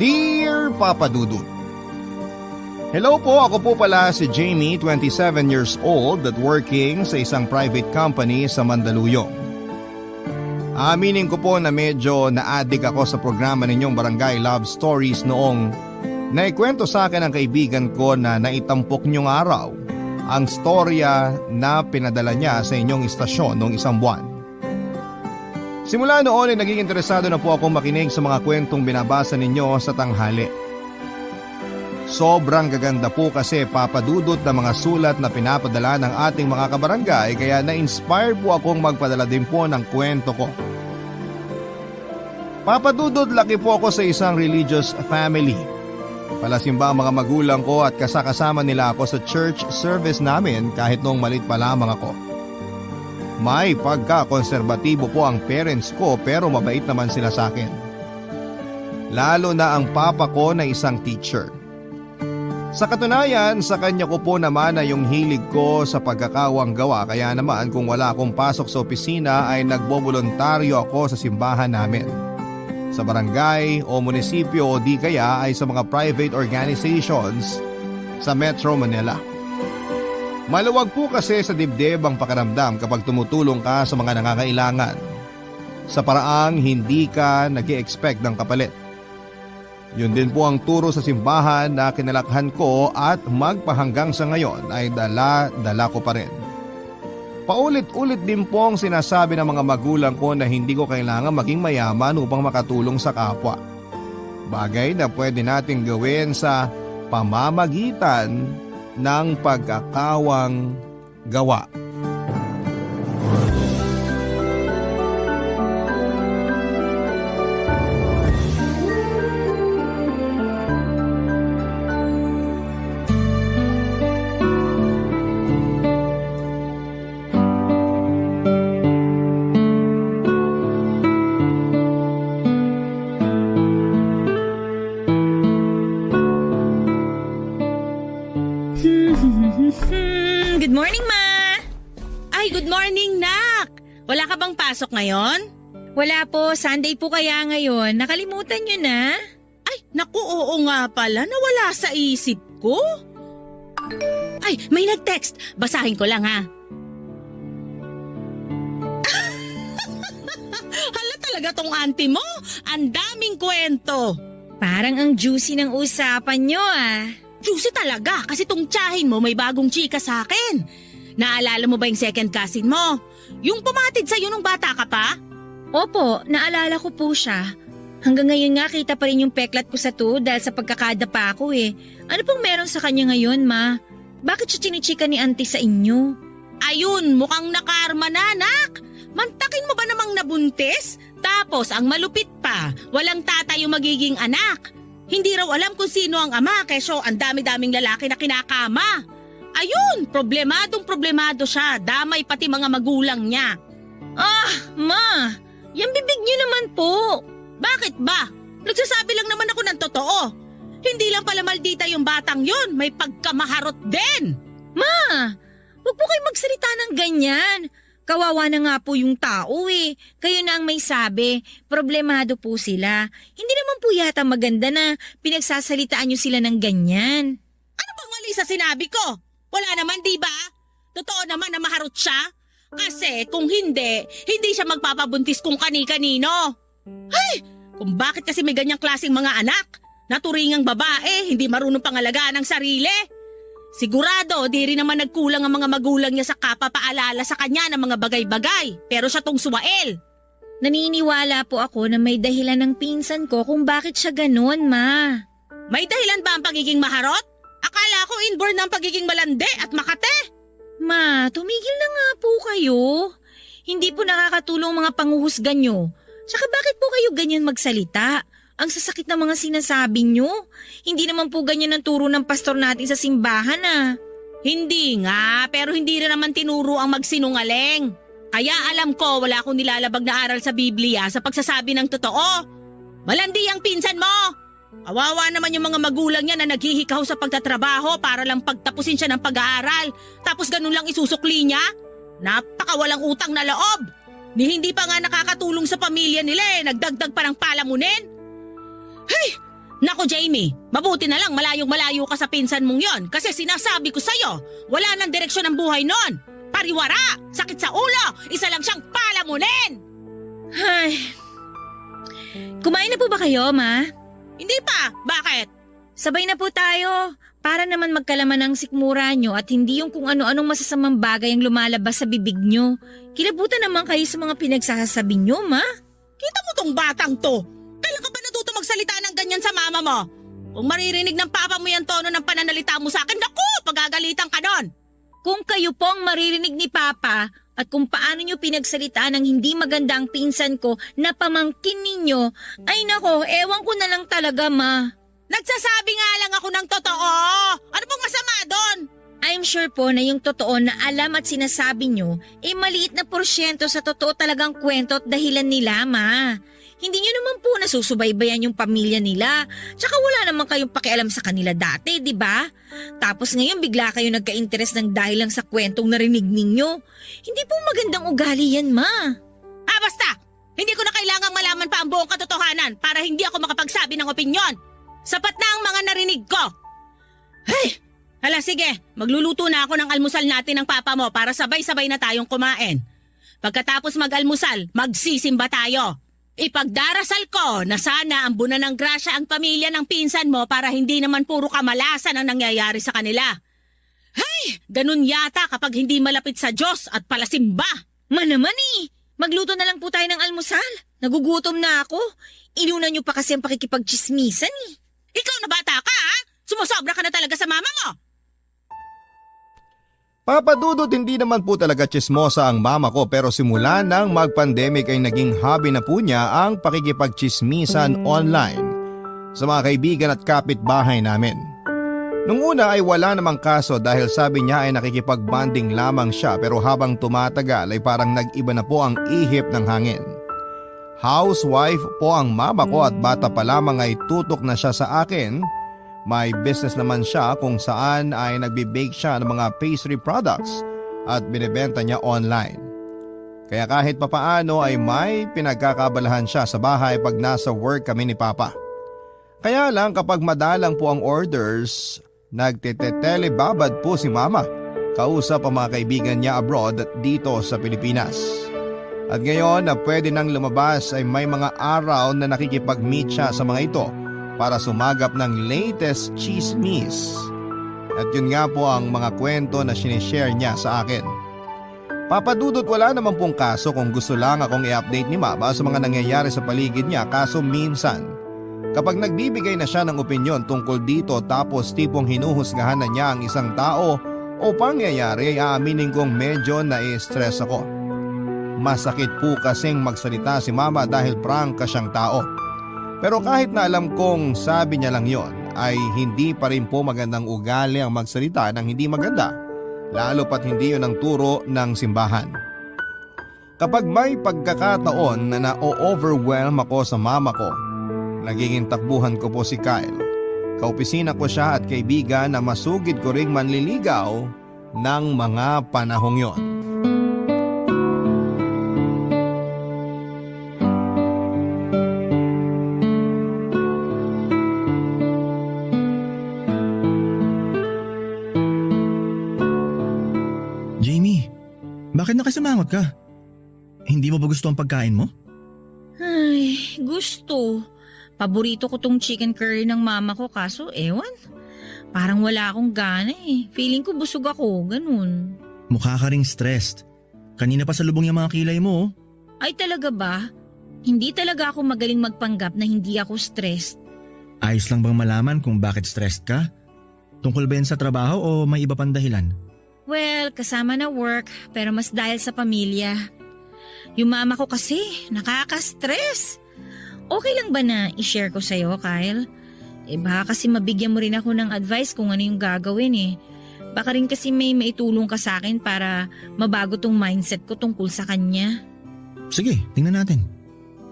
Dear Papa Dudut, hello po, ako po pala si Jamie, 27 years old at working sa isang private company sa Mandaluyong. Aminin ko po na medyo na-addict ako sa programa ninyong Barangay Love Stories noong naikwento sa akin ng kaibigan ko na naitampok niyong araw ang storya na pinadala niya sa inyong istasyon noong isang buwan. Simula noon ay naging interesado na po akong makinig sa mga kwentong binabasa ninyo sa tanghali. Sobrang gaganda po kasi papadudot ng mga sulat na pinapadala ng ating mga kabarangay kaya na-inspire po akong magpadala din po ng kwento ko. Papadudot, laki po ako sa isang religious family. Palasimba ang mga magulang ko at kasakasama nila ako sa church service namin kahit noong maliit pa lamang ako. May pagka-konserbatibo po ang parents ko pero mabait naman sila sa akin. Lalo na ang papa ko na isang teacher. Sa katunayan, sa kanya ko po naman ay yung hilig ko sa pagkakawang gawa kaya naman kung wala akong pasok sa opisina ay nagbobolontaryo ako sa simbahan namin. Sa barangay o munisipyo o di kaya ay sa mga private organizations sa Metro Manila. Maluwag po kasi sa dibdib ang pakiramdam kapag tumutulong ka sa mga nangangailangan. Sa paraang hindi ka nag-i-expect ng kapalit. Yun din po ang turo sa simbahan na kinalakhan ko at magpahanggang sa ngayon ay dala ko pa rin. Paulit-ulit din po ang sinasabi ng mga magulang ko na hindi ko kailangan maging mayaman upang makatulong sa kapwa. Bagay na pwede nating gawin sa pamamagitan ng pagkakawang gawa. Good morning, Ma! Ay, good morning, Nak! Wala ka bang pasok ngayon? Wala po, Sunday po kaya ngayon. Nakalimutan nyo na? Ay, naku, oo nga pala, nawala sa isip ko. Ay, may nag-text. Basahin ko lang, ha? Hala talaga tong auntie mo. Ang daming kwento. Parang ang juicy ng usapan nyo Juicy talaga kasi tong tiyahin mo may bagong chika sa akin. Naalala mo ba yung second cousin mo? Yung pumatid sa'yo nung bata ka pa? Opo, naalala ko po siya. Hanggang ngayon nga kita pa rin yung peklat ko sa to dahil sa pagkakadapa ako Ano pong meron sa kanya ngayon, Ma? Bakit siya chinichika ni auntie sa inyo? Ayun, mukhang nakarma na, anak. Mantakin mo ba namang nabuntis? Tapos ang malupit pa, walang tatay yung magiging anak. Hindi raw alam kung sino ang ama kesyo ang dami-daming lalaki na kinakama. Ayun, problemado siya, damay pati mga magulang niya. Ma! Yung bibig niyo naman po. Bakit ba? Nagsasabi lang naman ako ng totoo. Hindi lang pala maldita yung batang yun, may pagkamaharot din. Ma! Huwag po kayo magsalita ng ganyan. Kawawa na nga po yung tao Kayo na ang may sabi, problemado po sila. Hindi naman po yata maganda na pinagsasalitaan nyo sila ng ganyan. Ano bang mali sa sinabi ko? Wala naman, di ba? Totoo naman na maharot siya. Kasi kung hindi siya magpapabuntis kung kani-kanino. Ay, kung bakit kasi may ganyang klaseng mga anak? Naturingang babae, hindi marunong pangalagaan ng sarili. Sigurado, di rin naman nagkulang ang mga magulang niya sa kapapaalala sa kanya ng mga bagay-bagay. Pero siya tong suwael. Naniniwala po ako na may dahilan ng pinsan ko kung bakit siya ganun, Ma. May dahilan ba ang pagiging maharot? Akala ko inborn ng pagiging malande at makate. Ma, tumigil na nga po kayo. Hindi po nakakatulong mga panguhusga nyo. Tsaka bakit po kayo ganyan magsalita? Ang sasakit ng mga sinasabi nyo. Hindi naman po ganyan ang turo ng pastor natin sa simbahan Hindi nga, pero hindi rin naman tinuro ang magsinungaling. Kaya alam ko wala akong nilalabag na aral sa Biblia sa pagsasabi ng totoo. Malandi ang pinsan mo. Kawawa naman yung mga magulang niya na naghihikaw sa pagtatrabaho para lang pagtapusin siya ng pag-aaral. Tapos ganun lang isusukli niya? Napakawalang utang na loob. Ni hindi pa nga nakakatulong sa pamilya nila nagdagdag pa ng palamunin. Hey! Naku Jamie, mabuti na lang malayong-malayo ka sa pinsan mong yon kasi sinasabi ko sa'yo, wala nang direksyon ang buhay nun. Pariwara, sakit sa ulo, isa lang siyang palamunin. Ay. Kumain na po ba kayo, Ma? Hindi pa, bakit? Sabay na po tayo. Para naman magkalaman ang sikmura nyo at hindi yung kung ano-anong masasamang bagay ang lumalabas sa bibig nyo. Kilabutan naman kayo sa mga pinagsasabi nyo, Ma. Kita mo tong batang to. Kailan ka ba natuto magsalita ng ganyan sa mama mo? Kung maririnig ng papa mo yung tono ng pananalita mo sa akin, naku, pagagalitan ka nun. Kung kayo po ang maririnig ni Papa at kung paano nyo pinagsalitaan ng hindi maganda ang pinsan ko na pamangkin ninyo, ay nako, ewan ko na lang talaga, Ma. Nagsasabi nga lang ako ng totoo. Ano pong masama doon? I'm sure po na yung totoo na alam at sinasabi nyo, maliit na porsyento sa totoo talagang kwento at dahilan nila, Ma. Hindi nyo naman po nasusubaybayan yung pamilya nila. Tsaka wala naman kayong pakialam sa kanila dati, di ba? Tapos ngayon bigla kayo nagka-interest ng dahil lang sa kwentong narinig ninyo. Hindi po magandang ugali yan, Ma. Basta! Hindi ko na kailangang malaman pa ang buong katotohanan para hindi ako makapagsabi ng opinyon. Sapat na ang mga narinig ko. Hey! Hala, sige. Magluluto na ako ng almusal natin ng papa mo para sabay-sabay na tayong kumain. Pagkatapos mag-almusal, magsisimba tayo. Ipagdarasal ko na sana ambunan ng grasya ang pamilya ng pinsan mo para hindi naman puro kamalasan ang nangyayari sa kanila. Hey! Ganun yata kapag hindi malapit sa Diyos at palasimba. Ma naman magluto na lang po tayo ng almusal. Nagugutom na ako. Inuna nyo pa kasi ang pakikipagchismisan Ikaw na bata ka, ha? Sumusobra ka na talaga sa mama mo. Papa Dudut, hindi naman po talaga chismosa ang mama ko pero simula nang mag-pandemic ay naging hobby na po niya ang pakikipagchismisan online sa mga kaibigan at kapitbahay namin. Nung una ay wala namang kaso dahil sabi niya ay nakikipag-bonding lamang siya pero habang tumatagal ay parang nag-iba na po ang ihip ng hangin. Housewife po ang mama ko at bata pa lamang ay tutok na siya sa akin. May business naman siya kung saan ay nagbe-bake siya ng mga pastry products at binibenta niya online. Kaya kahit papaano ay may pinagkakabalahan siya sa bahay pag nasa work kami ni Papa. Kaya lang kapag madalang po ang orders, nagtetelebabad po si Mama. Kausap ang mga kaibigan niya abroad at dito sa Pilipinas. At ngayon na pwede nang lumabas ay may mga araw na nakikipag-meet siya sa mga ito para sumagap ng latest chismis. At yun nga po ang mga kwento na sinishare niya sa akin. Papa Dudut, wala naman pong kaso kung gusto lang akong i-update ni Mama sa mga nangyayari sa paligid niya kaso minsan. Kapag nagbibigay na siya ng opinyon tungkol dito tapos tipong hinuhusgahan na niya ang isang tao o pangyayari ay aaminin kong medyo na-stress ako. Masakit po kasing magsalita si Mama dahil prangka siyang tao. Pero kahit na alam kong sabi niya lang yon, ay hindi pa rin po magandang ugali ang magsalita ng hindi maganda, lalo pat hindi yun ang turo ng simbahan. Kapag may pagkakataon na na-overwhelm ako sa mama ko, nagiging takbuhan ko po si Kyle. Kaopisina ko siya at kaibigan na masugid ko ring manliligaw ng mga panahong yon. Bakit nakasimangot ka? Hindi mo ba gusto ang pagkain mo? Ay, gusto. Paborito ko tong chicken curry ng mama ko kaso ewan. Parang wala akong gana Feeling ko busog ako, ganun. Mukha ka ring stressed. Kanina pa salubong yung mga kilay mo. Ay talaga ba? Hindi talaga ako magaling magpanggap na hindi ako stressed. Ayos lang bang malaman kung bakit stressed ka? Tungkol ba yan sa trabaho o may iba pang dahilan? Well, kasama na work pero mas dahil sa pamilya. Yung mama ko kasi nakaka-stress. Okay lang ba na i-share ko sa'yo, Kyle? Baka kasi mabigyan mo rin ako ng advice kung ano yung gagawin Baka rin kasi may maitulong ka sa akin para mabago tong mindset ko tungkol sa kanya. Sige, tingnan natin.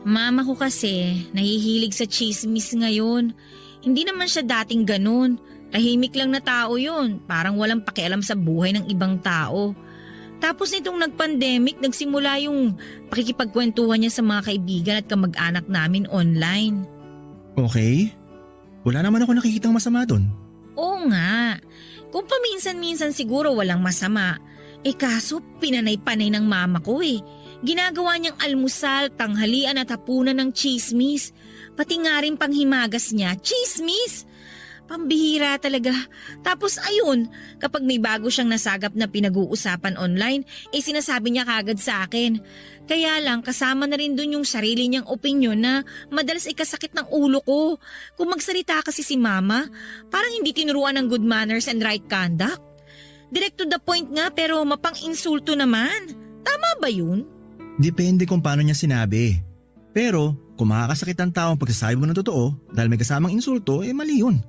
Mama ko kasi nahihilig sa chismis ngayon. Hindi naman siya dating ganun. Tahimik lang na tao yun, parang walang pakialam sa buhay ng ibang tao. Tapos nitong nag-pandemic, nagsimula yung pakikipagkwentuhan niya sa mga kaibigan at kamag-anak namin online. Okay. Wala naman ako nakikitang masama doon. Oo nga. Kung paminsan-minsan siguro walang masama. Kaso pinanay-panay ng mama ko eh. Ginagawa niyang almusal, tanghalian at hapunan ng chismis. Pati nga rin panghimagas niya, chismis! Pambihira talaga. Tapos ayun, kapag may bago siyang nasagap na pinag-uusapan online, sinasabi niya kagad sa akin. Kaya lang kasama na rin dun yung sarili niyang opinyon na madalas ikasakit ng ulo ko. Kung magsalita kasi si mama, parang hindi tinuruan ng good manners and right conduct. Direct to the point nga pero mapang-insulto naman. Tama ba yun? Depende kung paano niya sinabi. Pero kung makakasakit ang tao ang pagsasabi mo ng totoo dahil may kasamang insulto, mali yun.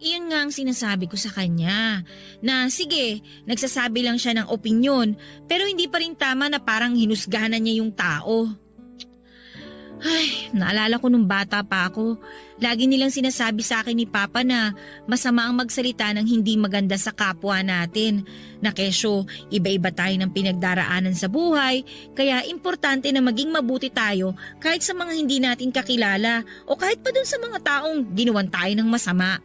Iyon nga ang sinasabi ko sa kanya, na sige, nagsasabi lang siya ng opinyon, pero hindi pa rin tama na parang hinusgahan niya yung tao. Ay, naalala ko nung bata pa ako, lagi nilang sinasabi sa akin ni Papa na masama ang magsalita ng hindi maganda sa kapwa natin, na kesyo iba-iba tayo ng pinagdaraanan sa buhay, kaya importante na maging mabuti tayo kahit sa mga hindi natin kakilala o kahit pa dun sa mga taong ginawan tayo ng masama.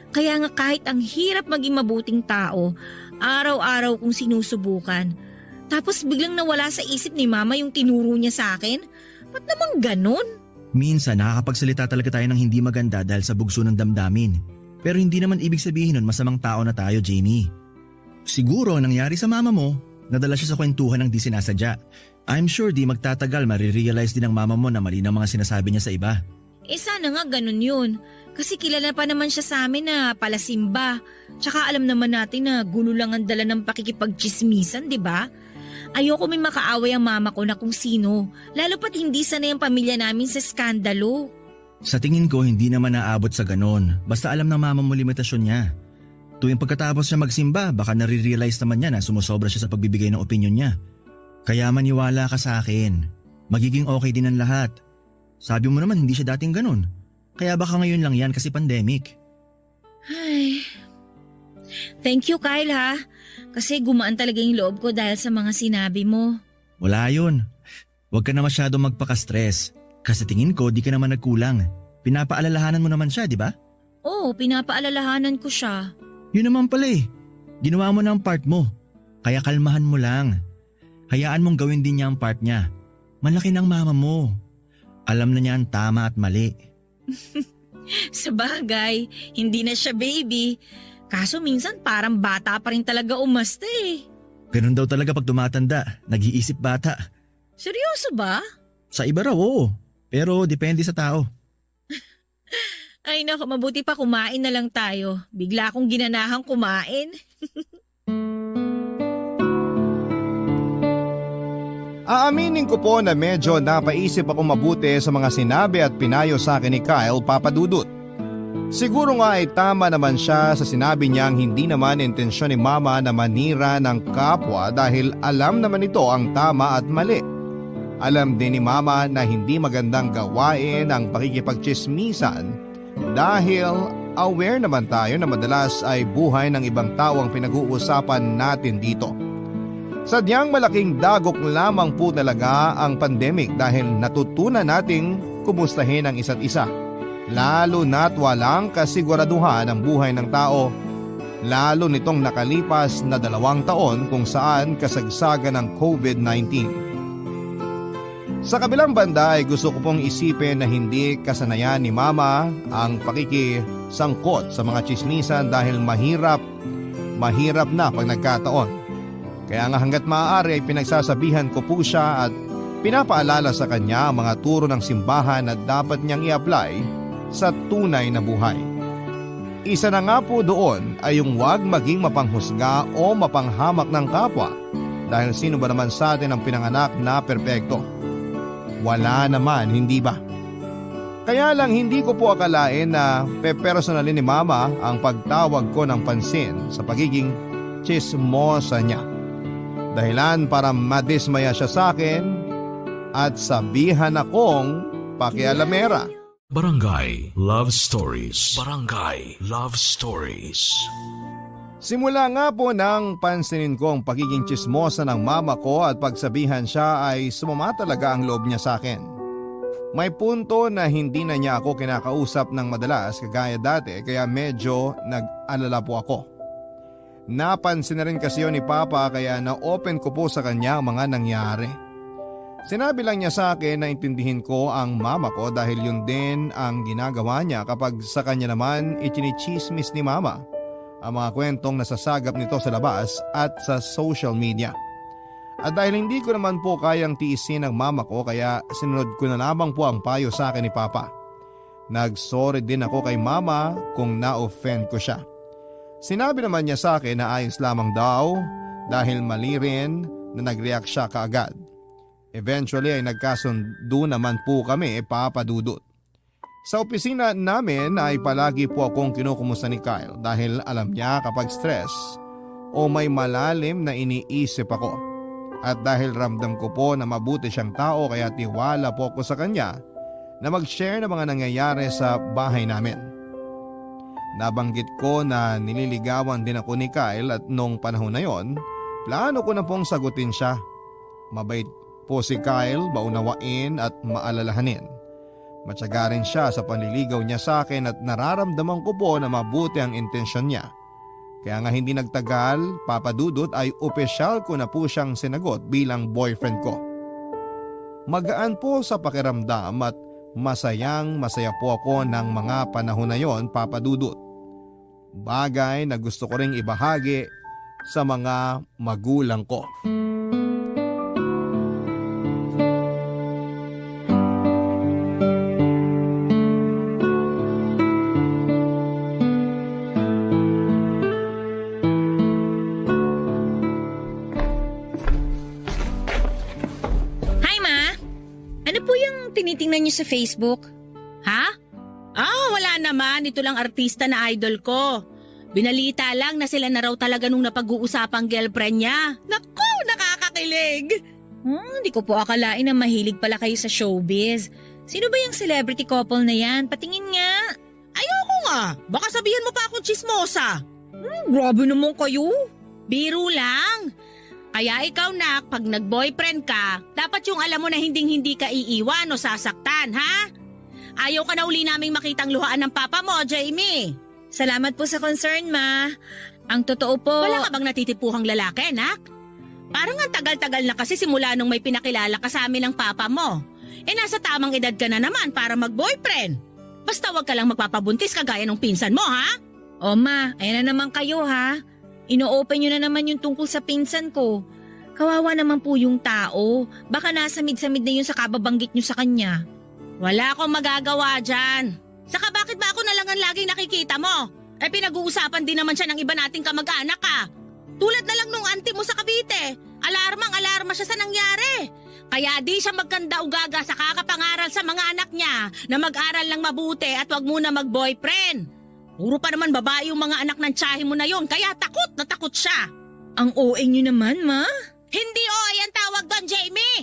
Kaya nga kahit ang hirap maging mabuting tao, araw-araw kong sinusubukan. Tapos biglang nawala sa isip ni Mama yung tinuro niya sa akin. Ba't naman ganun? Minsan nakakapagsalita talaga tayo ng hindi maganda dahil sa bugso ng damdamin. Pero hindi naman ibig sabihin nun masamang tao na tayo, Jamie. Siguro ang nangyari sa mama mo, nadala siya sa kwentuhan ng di sinasadya. I'm sure di magtatagal marirealize din ng mama mo na mali ng mga sinasabi niya sa iba. Sana nga ganun yun. Kasi kilala pa naman siya sa amin na palasimba. Tsaka alam naman natin na gulo lang ang dala ng pakikipagchismisan, di ba? Ayoko may makaaway ang mama ko na kung sino. Lalo pat hindi sanay ang pamilya namin sa skandalo. Sa tingin ko hindi naman naabot sa ganon. Basta alam ng mama mo limitasyon niya. Tuwing pagkatapos siya magsimba, baka nare-realize naman niya na sumusobra siya sa pagbibigay ng opinyon niya. Kaya maniwala ka sa akin. Magiging okay din ang lahat. Sabi mo naman hindi siya dating ganon. Kaya baka ngayon lang yan kasi pandemic. Ay. Thank you, Kyle ha. Kasi gumaan talaga yung loob ko dahil sa mga sinabi mo. Wala yun. Huwag ka na masyadong magpaka-stress. Kasi tingin ko di ka naman nagkulang. Pinapaalalahanan mo naman siya, di ba? Oo, pinapaalalahanan ko siya. Yun naman pala eh. Ginawa mo na ang part mo. Kaya kalmahan mo lang. Hayaan mong gawin din niya ang part niya. Malaki ng mama mo. Alam na niya ang tama at mali. Sa bagay, hindi na siya baby. Kaso minsan parang bata pa rin talaga umasta eh. Ganun daw talaga pag tumatanda, nag-iisip bata. Seryoso ba? Sa iba raw, oo. Pero depende sa tao. Ay naku, mabuti pa kumain na lang tayo. Bigla akong ginanahang kumain. Aaminin ko po na medyo napaisip ako mabuti sa mga sinabi at pinayo sa akin ni Kyle, Papa Dudut. Siguro nga ay tama naman siya sa sinabi niyang hindi naman intensyon ni Mama na manira ng kapwa dahil alam naman ito ang tama at mali. Alam din ni Mama na hindi magandang gawain ang pakikipagtsismisan dahil aware naman tayo na madalas ay buhay ng ibang tao ang pinag-uusapan natin dito. Sadyang malaking dagok lamang po talaga ang pandemic dahil natutunan nating kumustahin ang isa't isa. Lalo na't walang kasiguraduhan ang buhay ng tao, lalo nitong nakalipas na 2 taon kung saan kasagsagan ng COVID-19. Sa kabilang banda ay gusto ko pong isipin na hindi kasanayan ni Mama ang pakikisangkot sa mga tsismisan dahil mahirap na pag nagkataon. Kaya nga hanggat maaari ay pinagsasabihan ko po siya at pinapaalala sa kanya ang mga turo ng simbahan na dapat niyang i-apply sa tunay na buhay. Isa na nga po doon ay yung huwag maging mapanghusga o mapanghamak ng kapwa dahil sino ba naman sa atin ang pinanganak na perpekto? Wala naman, hindi ba? Kaya lang hindi ko po akalain na pepersonalin ni Mama ang pagtawag ko ng pansin sa pagiging chismosa niya. Dahilan para madismaya siya sa akin at sabihan akong pakialamera. Barangay Love Stories. Barangay Love Stories. Simula nga po nang pansinin ko ang pagiging tsismosa ng mama ko at pagsabihan siya ay sumama talaga ang loob niya sa akin. May punto na hindi na niya ako kinakausap ng madalas kagaya dati kaya medyo nag-alala po ako. Napansin na rin kasi yun ni Papa kaya na-open ko po sa kanya ang mga nangyari. Sinabi lang niya sa akin na intindihin ko ang mama ko dahil yun din ang ginagawa niya kapag sa kanya naman ichinichismis ni mama ang mga kwentong nasasagap nito sa labas at sa social media. At dahil hindi ko naman po kayang tiisin ang mama ko kaya sinunod ko na lamang po ang payo sa akin ni Papa. Nagsorry din ako kay mama kung na-offend ko siya. Sinabi naman niya sa akin na ayos lamang daw dahil mali rin na nag-react siya kaagad. Eventually ay nagkasundo naman po kami, Papa Dudut. Sa opisina namin ay palagi po akong kinukumusta ni Kyle dahil alam niya kapag stress o may malalim na iniisip ako. At dahil ramdam ko po na mabuti siyang tao kaya tiwala po ako sa kanya na mag-share ng mga nangyayari sa bahay namin. Nabanggit ko na nililigawan din ako ni Kyle at nung panahon na yon, plano ko na pong sagutin siya. Mabait po si Kyle, maunawain at maalalahanin. Matyaga rin siya sa panliligaw niya sa akin at nararamdaman ko po na mabuti ang intensyon niya. Kaya nga hindi nagtagal, Papa Dudut ay opisyal ko na po siyang sinagot bilang boyfriend ko. Magaan po sa pakiramdam at masaya po ako ng mga panahon na yon, Papa Dudut. Bagay na gusto ko ring ibahagi sa mga magulang ko. Tinitingnan niyo sa Facebook? Ha? Wala naman. Ito lang artista na idol ko. Binalita lang na sila na raw talaga nung napag-uusapang girlfriend niya. Naku, nakakakilig! Hindi ko po akalain na mahilig pala kayo sa showbiz. Sino ba yung celebrity couple na yan? Patingin nga. Ayoko nga. Baka sabihin mo pa akong chismosa. Grabe naman kayo. Biro lang. Kaya ikaw, Nak, pag nag-boyfriend ka, dapat yung alam mo na hinding-hindi ka iiwan o sasaktan, ha? Ayaw ka na uli naming makitang luhaan ng papa mo, Jamie. Salamat po sa concern, Ma. Ang totoo po… Wala ka bang natitipuhang lalaki, Nak? Parang ang tagal-tagal na kasi simula nung may pinakilala ka sa amin ng papa mo. Nasa tamang edad ka na naman para mag-boyfriend. Basta wag ka lang magpapabuntis kagaya ng pinsan mo, ha? O Ma, ayan na naman kayo, ha? Ino-open nyo na naman yung tungkol sa pinsan ko. Kawawa naman po yung tao. Baka nasamid-samid na yun sa kababanggit nyo sa kanya. Wala akong magagawa dyan. Saka bakit ba ako na lang ang laging nakikita mo? Pinag-uusapan din naman siya ng iba nating kamag-anak ka. Tulad na lang nung auntie mo sa Cavite. Alarma siya sa nangyari. Kaya di siya magkanda-ugaga sa kakapangaral sa mga anak niya na mag-aral lang mabuti at wag muna mag-boyfriend. Puro pa naman babae yung mga anak ng tiyahin mo na yon, kaya takot na takot siya. Ang OA nyo naman, Ma. Hindi OA ang tawag doon, Jamie.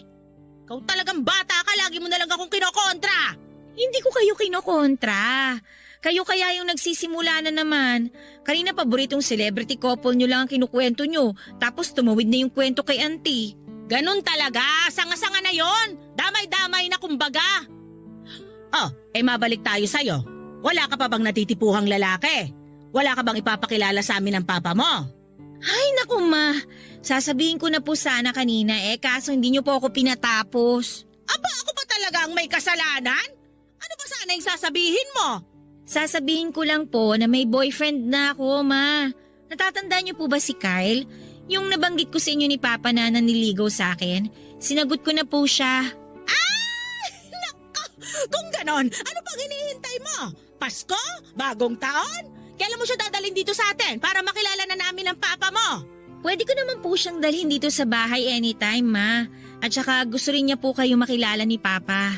Ikaw talagang bata ka, lagi mo na lang akong kinokontra. Hindi ko kayo kinokontra. Kayo kaya yung nagsisimula na naman. Kanina paboritong celebrity couple nyo lang ang kinukwento nyo, tapos tumawid na yung kwento kay auntie. Ganun talaga, sanga-sanga na yon. Damay-damay na kumbaga. Mabalik tayo sa'yo. Wala ka pa bang natitipuhang lalaki? Wala ka bang ipapakilala sa amin ng papa mo? Ay naku, Ma. Sasabihin ko na po sana kanina kaso hindi nyo po ako pinatapos. Aba, ako ba talaga ang may kasalanan? Ano ba sana yung sasabihin mo? Sasabihin ko lang po na may boyfriend na ako, Ma. Natatandaan niyo po ba si Kyle? Yung nabanggit ko sa inyo ni Papa na naniligaw sa akin, sinagot ko na po siya. Nako! Kung ganon, ano pang hinihintay mo? Pasko? Bagong taon? Kailan mo siya dadalhin dito sa atin para makilala na namin ang papa mo? Pwede ko naman po siyang dalhin dito sa bahay anytime, Ma. At saka gusto rin niya po kayo makilala ni Papa.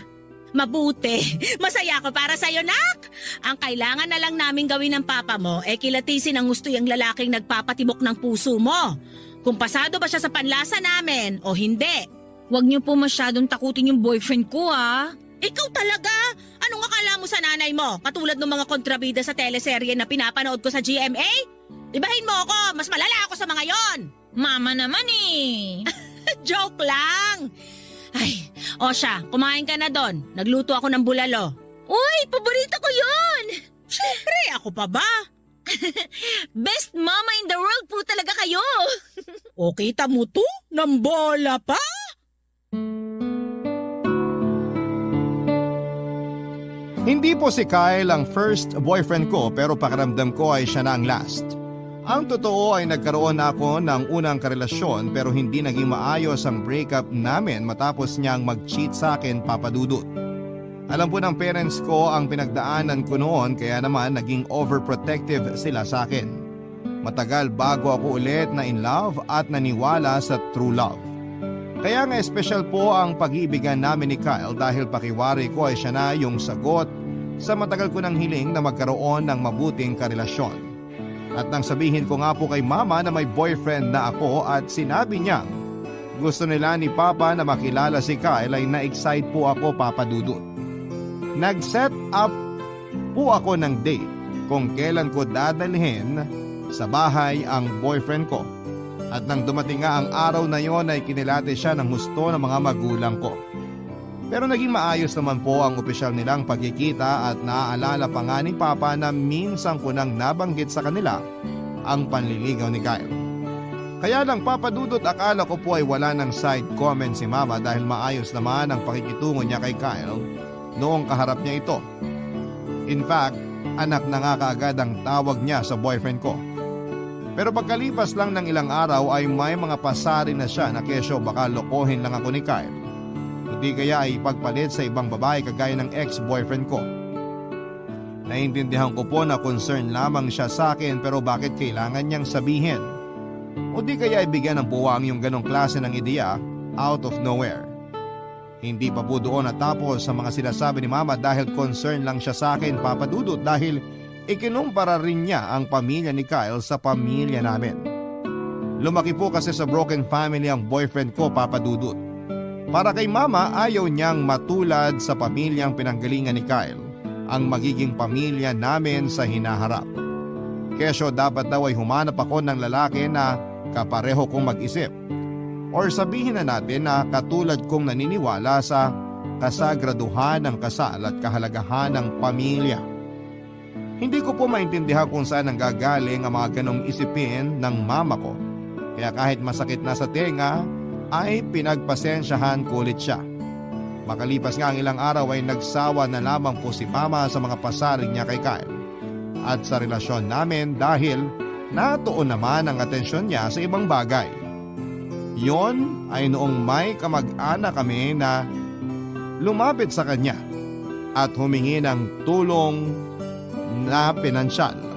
Mabuti. Masaya ako para sa'yo, Nak. Ang kailangan na lang namin gawin ng papa mo kilatisin ang gusto yung lalaking nagpapatibok ng puso mo. Kung pasado ba siya sa panlasa namin o hindi. Huwag niyo po masyadong takutin yung boyfriend ko, Ikaw talaga? Anong akala mo sa nanay mo? Katulad ng mga kontrabida sa teleserye na pinapanood ko sa GMA? Ibahin mo ako, mas malala ako sa mga yon. Mama naman Joke lang. Ay, O siya, kumain ka na doon. Nagluto ako ng bulalo. Uy, paborito ko yun! Siyempre, ako pa ba? Best mama in the world po talaga kayo! O kita mo to? Ng bola pa? Hindi po si Kyle ang first boyfriend ko pero pakiramdam ko ay siya na ang last. Ang totoo ay nagkaroon na ako ng unang karelasyon pero hindi naging maayos ang breakup namin matapos niyang mag-cheat sa akin, Papa Dudut. Alam po ng parents ko ang pinagdaanan ko noon kaya naman naging overprotective sila sa akin. Matagal bago ako ulit na in love at naniwala sa true love. Kaya nga special po ang pag-iibigan namin ni Kyle dahil pakiwari ko ay siya na yung sagot sa matagal ko nang hiling na magkaroon ng mabuting karelasyon. At nang sabihin ko nga po kay mama na may boyfriend na ako at sinabi niya gusto nila ni Papa na makilala si Kyle ay na-excite po ako, Papa Dudut. Nag-set up po ako ng date kung kailan ko dadalhin sa bahay ang boyfriend ko. At nang dumating nga ang araw na yon ay kinilate siya ng husto ng mga magulang ko. Pero naging maayos naman po ang opisyal nilang pagkikita at naaalala pa nga ni Papa na minsan ko nang nabanggit sa kanila ang panliligaw ni Kyle. Kaya lang, Papa Dudut, akala ko po ay wala ng side comment si Mama dahil maayos naman ang pakikitungo niya kay Kyle noong kaharap niya ito. In fact, anak na nga kaagad ang tawag niya sa boyfriend ko. Pero pagkalipas lang ng ilang araw ay may mga pasari na siya na kesyo baka lokohin lang ako ni Kyle. Hindi kaya ay ipagpalit sa ibang babae kagaya ng ex-boyfriend ko. Naintindihan ko po na concern lamang siya sa akin pero bakit kailangan niyang sabihin? O di kaya ibigyan ng puwang yung ganong klase ng ideya out of nowhere. Hindi pa po doon natapos sa mga sinasabi ni Mama dahil concern lang siya sa akin, Papa Dudut, dahil ikinumpara rin niya ang pamilya ni Kyle sa pamilya namin. Lumaki po kasi sa broken family ang boyfriend ko, Papa Dudut. Para kay Mama, ayaw niyang matulad sa pamilyang pinanggalingan ni Kyle ang magiging pamilya namin sa hinaharap. Kesyo dapat daw ay humanap ako ng lalaki na kapareho kong mag-isip. Or sabihin na natin na katulad kong naniniwala sa kasagraduhan ng kasal at kahalagahan ng pamilya. Hindi ko po maintindihan kung saan nanggagaling ang mga ganong isipin ng mama ko. Kaya kahit masakit na sa tenga, ay pinagpasensyahan ko ulit siya. Makalipas nga ang ilang araw ay nagsawa na lamang po si Mama sa mga pasaring niya kay Kyle. At sa relasyon namin dahil natuon naman ang atensyon niya sa ibang bagay. Yon ay noong may kamag-anak kami na lumapit sa kanya at humingi ng tulong na pinansyal.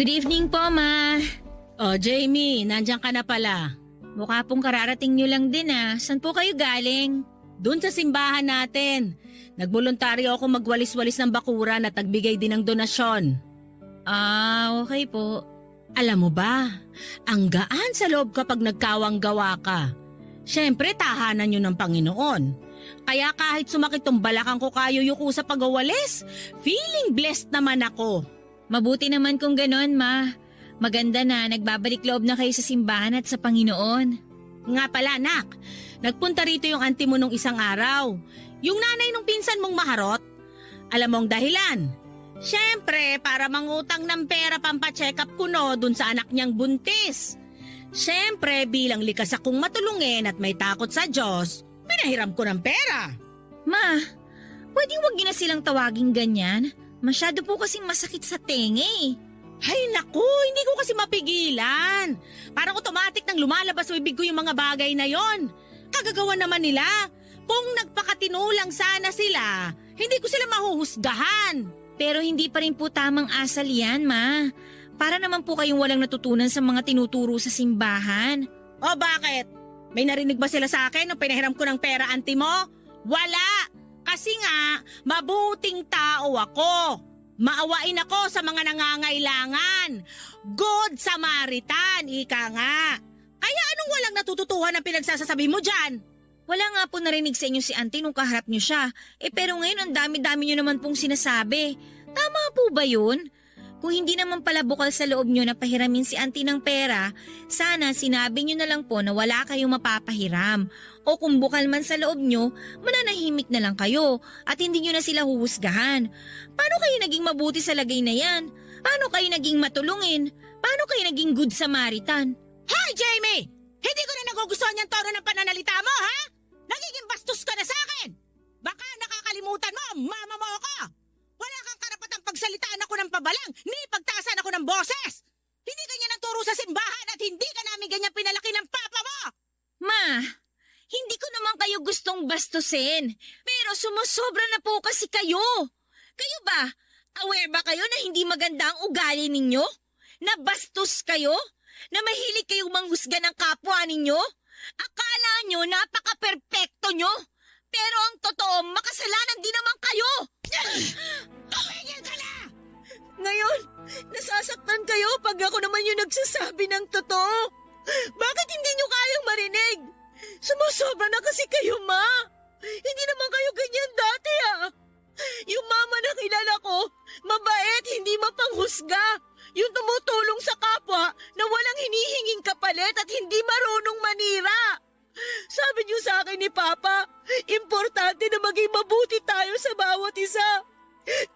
Good evening po, Ma. O Jamie, nandiyan ka na pala. Mukha pong kararating nyo lang din ah. Saan po kayo galing? Doon sa simbahan natin. Nagboluntaryo ako magwalis-walis ng bakuran at nagbigay din ng donasyon. Ah, okay po. Alam mo ba, ang gaan sa loob kapag nagkawang gawa ka. Siyempre, tahanan yun ng Panginoon. Kaya kahit sumakit tong balakang ko kayuyuko sa pagwawalis, feeling blessed naman ako. Mabuti naman kung ganon, Ma. Maganda na nagbabalik loob na kayo sa simbahan at sa Panginoon. Nga pala, anak, nagpunta rito yung auntie mo nung isang araw. Yung nanay nung pinsan mong maharot. Alam mo ang dahilan? Siyempre, para mangutang ng pera pampacheck up ko no dun sa anak niyang buntis. Siyempre, bilang likas akong matulungin at may takot sa Diyos, pinahiram ko ng pera. Ma, pwedeng wag niyo na silang tawaging ganyan. Masyado po kasing masakit sa tenga eh. Ay naku, hindi ko kasi mapigilan. Parang automatic nang lumalabas sa bibig ko yung mga bagay na yon. Kagagawa naman nila. Kung nagpakatinulang sana sila, hindi ko sila mahuhusgahan. Pero hindi pa rin po tamang asal yan, Ma. Para naman po kayong walang natutunan sa mga tinuturo sa simbahan. O bakit? May narinig ba sila sa akin nung pinahiram ko ng pera, auntie mo? Wala! Kasi nga, mabuting tao ako. Maawain ako sa mga nangangailangan. Good Samaritan, ika nga. Kaya anong walang natututuhan ang pinagsasasabi mo dyan? Wala nga po narinig sa inyo si auntie nung kaharap niyo siya. Pero ngayon ang dami-dami niyo naman pong sinasabi. Tama po ba yun? Kung hindi naman pala bukal sa loob niyo na pahiramin si auntie ng pera, sana sinabi niyo na lang po na wala kayong mapapahiram. O kung bukal man sa loob niyo, mananahimik na lang kayo at hindi niyo na sila huhusgahan. Paano kayo naging mabuti sa lagay na yan? Paano kayo naging matulungin? Paano kayo naging good Samaritan? Hoy, Jamie! Hindi ko na nagugustuhan yung tono ng pananalita mo, ha? Nagiging bastos ka na sa akin! Baka nakakalimutan mo, mama mo ako! Wala kang karapatang pagsalitaan ako ng pabalang, ni pagtaasan ako ng boses! Hindi ganyan ang turo sa simbahan at hindi ka namin ganyan pinalaki ng papa mo! Ma, hindi ko naman kayo gustong bastusin. Pero sumusobra na po kasi kayo. Kayo ba? Aware ba kayo na hindi maganda ang ugali ninyo? Na bastos kayo? Na mahilig kayong manghusga ng kapwa ninyo? Akala nyo napaka-perpekto nyo? Pero ang totoo, makasalanan din naman kayo! Tumigil ka na! Ngayon, nasasaktan kayo pag ako naman yung nagsasabi ng totoo. Bakit hindi nyo kayang marinig? Sumusobra na kasi kayo, Ma. Hindi naman kayo ganyan dati, ah. Yung mama na kilala ko, mabait, hindi mapanghusga. Yung tumutulong sa kapwa na walang hinihinging kapalit at hindi marunong manira. Sabi niyo sa akin ni Papa, importante na maging mabuti tayo sa bawat isa.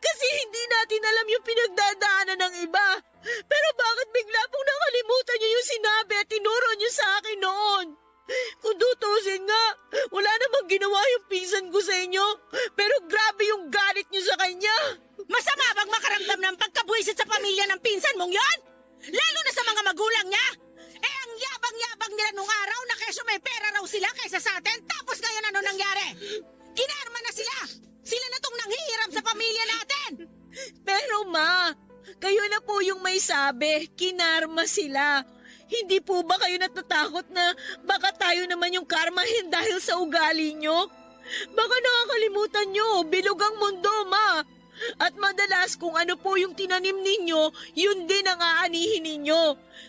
Kasi hindi natin alam yung pinagdadaanan ng iba. Pero bakit bigla pong nakalimutan niyo yung sinabi at tinuro niyo sa akin noon? Kung tutusin nga, wala namang ginawa yung pinsan ko sa inyo. Pero grabe yung galit niyo sa kanya. Masama bang makaramdam ng pagkabuisit sa pamilya ng pinsan mong yon? Lalo na sa mga magulang niya? Ang yabang-yabang nila nung araw na kesyo may pera raw sila kaysa sa atin, tapos ngayon ano nangyari? Kinarma na sila! Sila na tong nanghihiram sa pamilya natin! Pero Ma, kayo na po yung may sabi, kinarma sila. Hindi po ba kayo natatakot na baka tayo naman yung karmahin dahil sa ugali nyo? Baka nakakalimutan nyo, bilog ang mundo, Ma. At madalas kung ano po yung tinanim ninyo, yun din ang aanihin ninyo.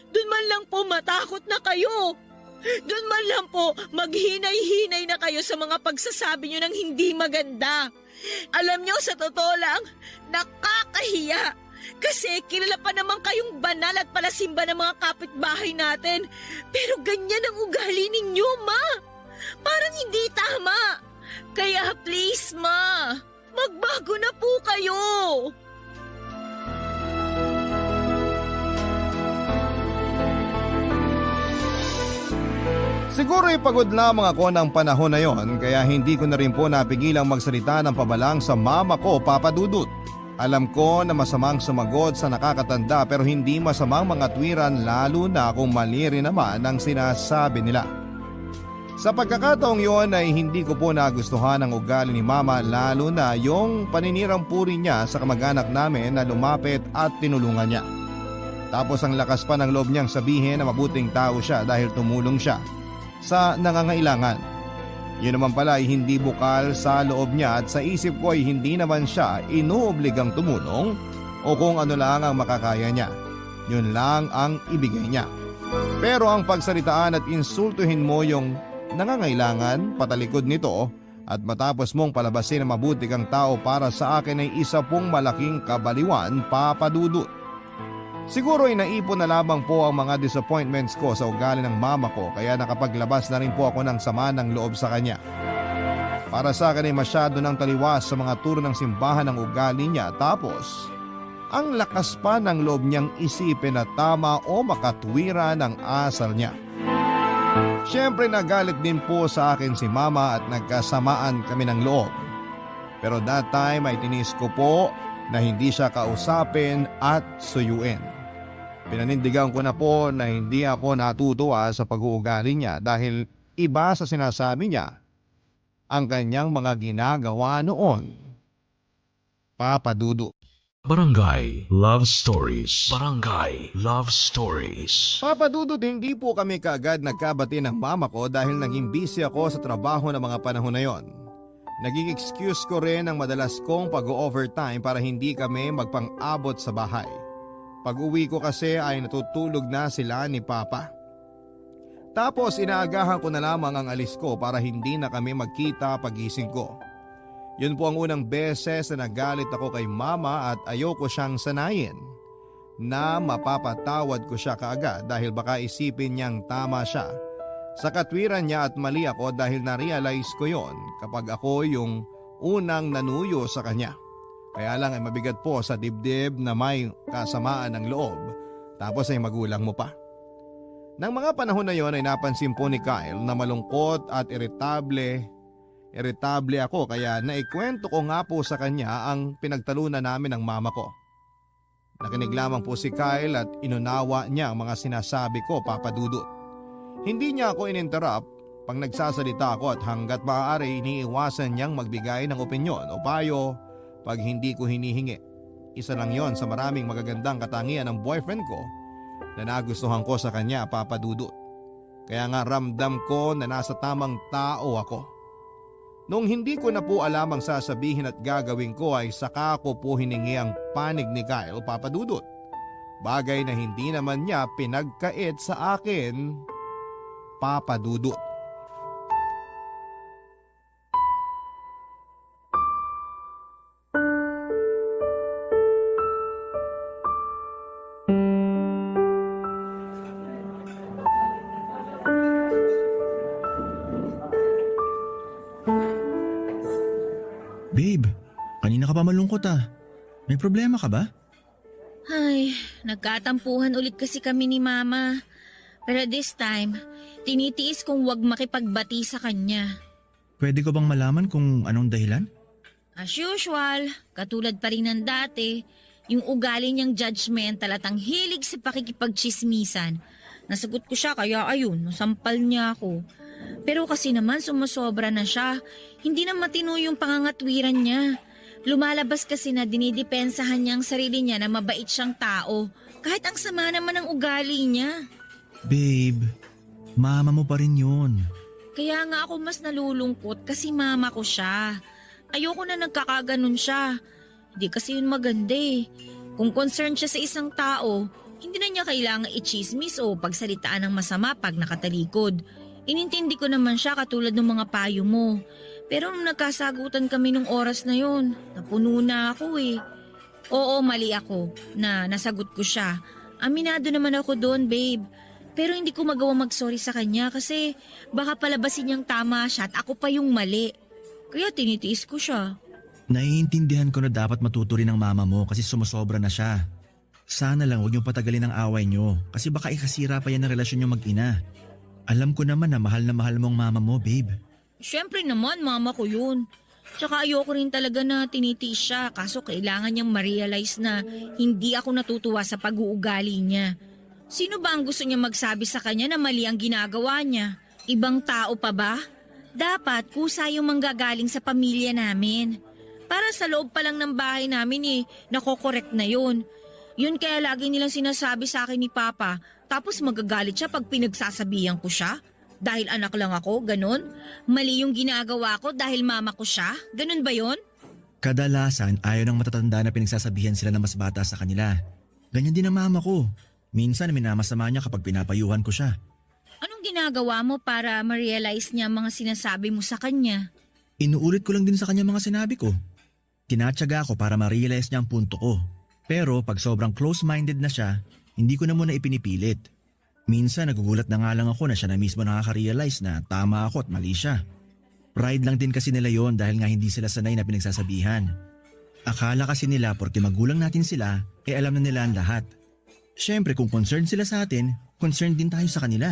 Doon man lang po matakot na kayo. Doon man lang po maghinay-hinay na kayo sa mga pagsasabi nyo ng hindi maganda. Alam nyo, sa totoo lang, nakakahiya. Kasi kilala pa naman kayong banal at palasimba ng mga kapitbahay natin. Pero ganyan ang ugali ninyo, Ma. Parang hindi tama. Kaya please, Ma, magbago na po kayo. Siguro pagod lamang ako ng panahon na yon kaya hindi ko na rin po napigilang magsalita ng pabalang sa mama ko, Papa Dudut. Alam ko na masamang sumagot sa nakakatanda pero hindi masamang mga tuwiran lalo na kung mali rin naman ang sinasabi nila. Sa pagkakataong yon ay hindi ko po nagustuhan ang ugali ni Mama lalo na yung paninirang puri niya sa kamag-anak namin na lumapit at tinulungan niya. Tapos ang lakas pa ng loob niyang sabihin na mabuting tao siya dahil tumulong siya sa nangangailangan. Yun naman pala ay hindi bukal sa loob niya at sa isip ko ay hindi naman siya inuobligang tumulong o kung ano lang ang makakaya niya. Yun lang ang ibigay niya. Pero ang pagsalitaan at insultuhin mo yung nangangailangan patalikod nito at matapos mong palabasin na mabuti kang tao para sa akin ay isa pong malaking kabaliwan, Papa Dudut. Siguro ay naipon na lamang po ang mga disappointments ko sa ugali ng mama ko kaya nakapaglabas na rin po ako ng sama ng loob sa kanya. Para sa akin ay masyado ng taliwas sa mga turo ng simbahan ng ugali niya tapos ang lakas pa ng loob niyang isipin na tama o makatwira ng asal niya. Siyempre nagalit din po sa akin si mama at nagkasamaan kami ng loob. Pero that time ay tinis ko po na hindi siya kausapin at suyuin. Pinanindigan ko na po na hindi ako natutuwa sa pag-uugali niya dahil iba sa sinasabi niya ang kanyang mga ginagawa noon. Papa Dudut. Barangay Love Stories. Barangay Love Stories. Papa Dudut, hindi po kami kaagad nagkabati ng mama ko dahil naging busy ako sa trabaho ng mga panahon na yon. Naging excuse ko rin ang madalas kong pag-overtime para hindi kami magpang-abot sa bahay. Pag uwi ko kasi ay natutulog na sila ni Papa. Tapos inaagahan ko na lamang ang alis ko para hindi na kami magkita pagising ko. Yun po ang unang beses na nagalit ako kay mama at ayoko siyang sanayin na mapapatawad ko siya kaagad dahil baka isipin niyang tama siya sa katwiran niya at mali ako dahil na-realize ko yon kapag ako yung unang nanuyo sa kanya. Kaya lang ay mabigat po sa dibdib na may kasamaan ng loob tapos ay magulang mo pa. Nang mga panahon na yon ay napansin po ni Kyle na malungkot at iritable ako kaya naikwento ko nga po sa kanya ang pinagtalunan namin ng mama ko. Nakinig lamang po si Kyle at inunawa niya ang mga sinasabi ko, Papa Dudut. Hindi niya ako ininterrupt pag nagsasalita ako at hanggat maaari iniiwasan niyang magbigay ng opinyon o payo pag hindi ko hinihingi. Isa lang yon sa maraming magagandang katangian ng boyfriend ko na nagustuhan ko sa kanya, Papa Dudut. Kaya nga ramdam ko na nasa tamang tao ako. Nung hindi ko na po alam ang sasabihin at gagawin ko ay saka ko po hiningi ang panig ni Kyle, Papa Dudut. Bagay na hindi naman niya pinagkait sa akin, Papa Dudut. Babe, kanina ka pa malungkot ah. May problema ka ba? Ay, nagkatampuhan ulit kasi kami ni Mama. Pero this time, tinitiis kong wag makipagbati sa kanya. Pwede ko bang malaman kung anong dahilan? As usual, katulad pa rin ng dati, yung ugali niyang judgmental at ang hilig sa pakikipagchismisan. Nasagot ko siya kaya ayun, nasampal niya ako. Pero kasi naman sumusobra na siya, hindi na matino yung pangangatwiran niya. Lumalabas kasi na dinidepensahan niya ang sarili niya na mabait siyang tao, kahit ang sama naman ng ugali niya. Babe, mama mo pa rin yun. Kaya nga ako mas nalulungkot kasi mama ko siya. Ayoko na nagkakaganon siya. Hindi kasi yun maganda eh. Kung concerned siya sa isang tao, hindi na niya kailangan i-chismis o pagsalitaan ng masama pag nakatalikod. Inintindi ko naman siya katulad ng mga payo mo. Pero nung nagkasagutan kami nung oras na yon, napuno na ako eh. Oo, mali ako na nasagot ko siya. Aminado naman ako doon, babe. Pero hindi ko magawa mag-sorry sa kanya kasi baka palabasin niyang tama siya at ako pa yung mali. Kaya tinitiis ko siya. Naiintindihan ko na dapat matuto rin ang mama mo kasi sumusobra na siya. Sana lang huwag niyong patagalin ang away niyo kasi baka ikasira pa yan ang relasyon niyo mag-ina. Alam ko naman na mahal mo ang mama mo, babe. Siyempre naman, mama ko yun. Tsaka ayoko rin talaga na tinitiis siya kaso kailangan niyang ma-realize na hindi ako natutuwa sa pag-uugali niya. Sino ba ang gusto niya magsabi sa kanya na mali ang ginagawa niya? Ibang tao pa ba? Dapat kusa yung manggagaling sa pamilya namin. Para sa loob pa lang ng bahay namin nakokorek na yun. Yun kaya lagi nilang sinasabi sa akin ni Papa, tapos magagalit siya pag pinagsasabihan ko siya. Dahil anak lang ako, ganun? Mali yung ginagawa ko dahil mama ko siya? Ganun ba yun? Kadalasan ayaw ng matatanda na pinagsasabihan sila na mas bata sa kanila. Ganyan din ang mama ko. Minsan minamasama niya kapag pinapayuhan ko siya. Anong ginagawa mo para ma-realize niya ang mga sinasabi mo sa kanya? Inuulit ko lang din sa kanya mga sinabi ko. Tinatsaga ko para ma-realize niya ang punto ko. Pero pag sobrang close-minded na siya, hindi ko na muna ipinipilit. Minsan nagugulat na nga lang ako na siya na mismo nakaka-realize na tama ako at mali siya. Pride lang din kasi nila yon dahil nga hindi sila sanay na pinagsasabihan. Akala kasi nila porque magulang natin sila, alam na nila ang lahat. Siyempre kung concerned sila sa atin, concerned din tayo sa kanila.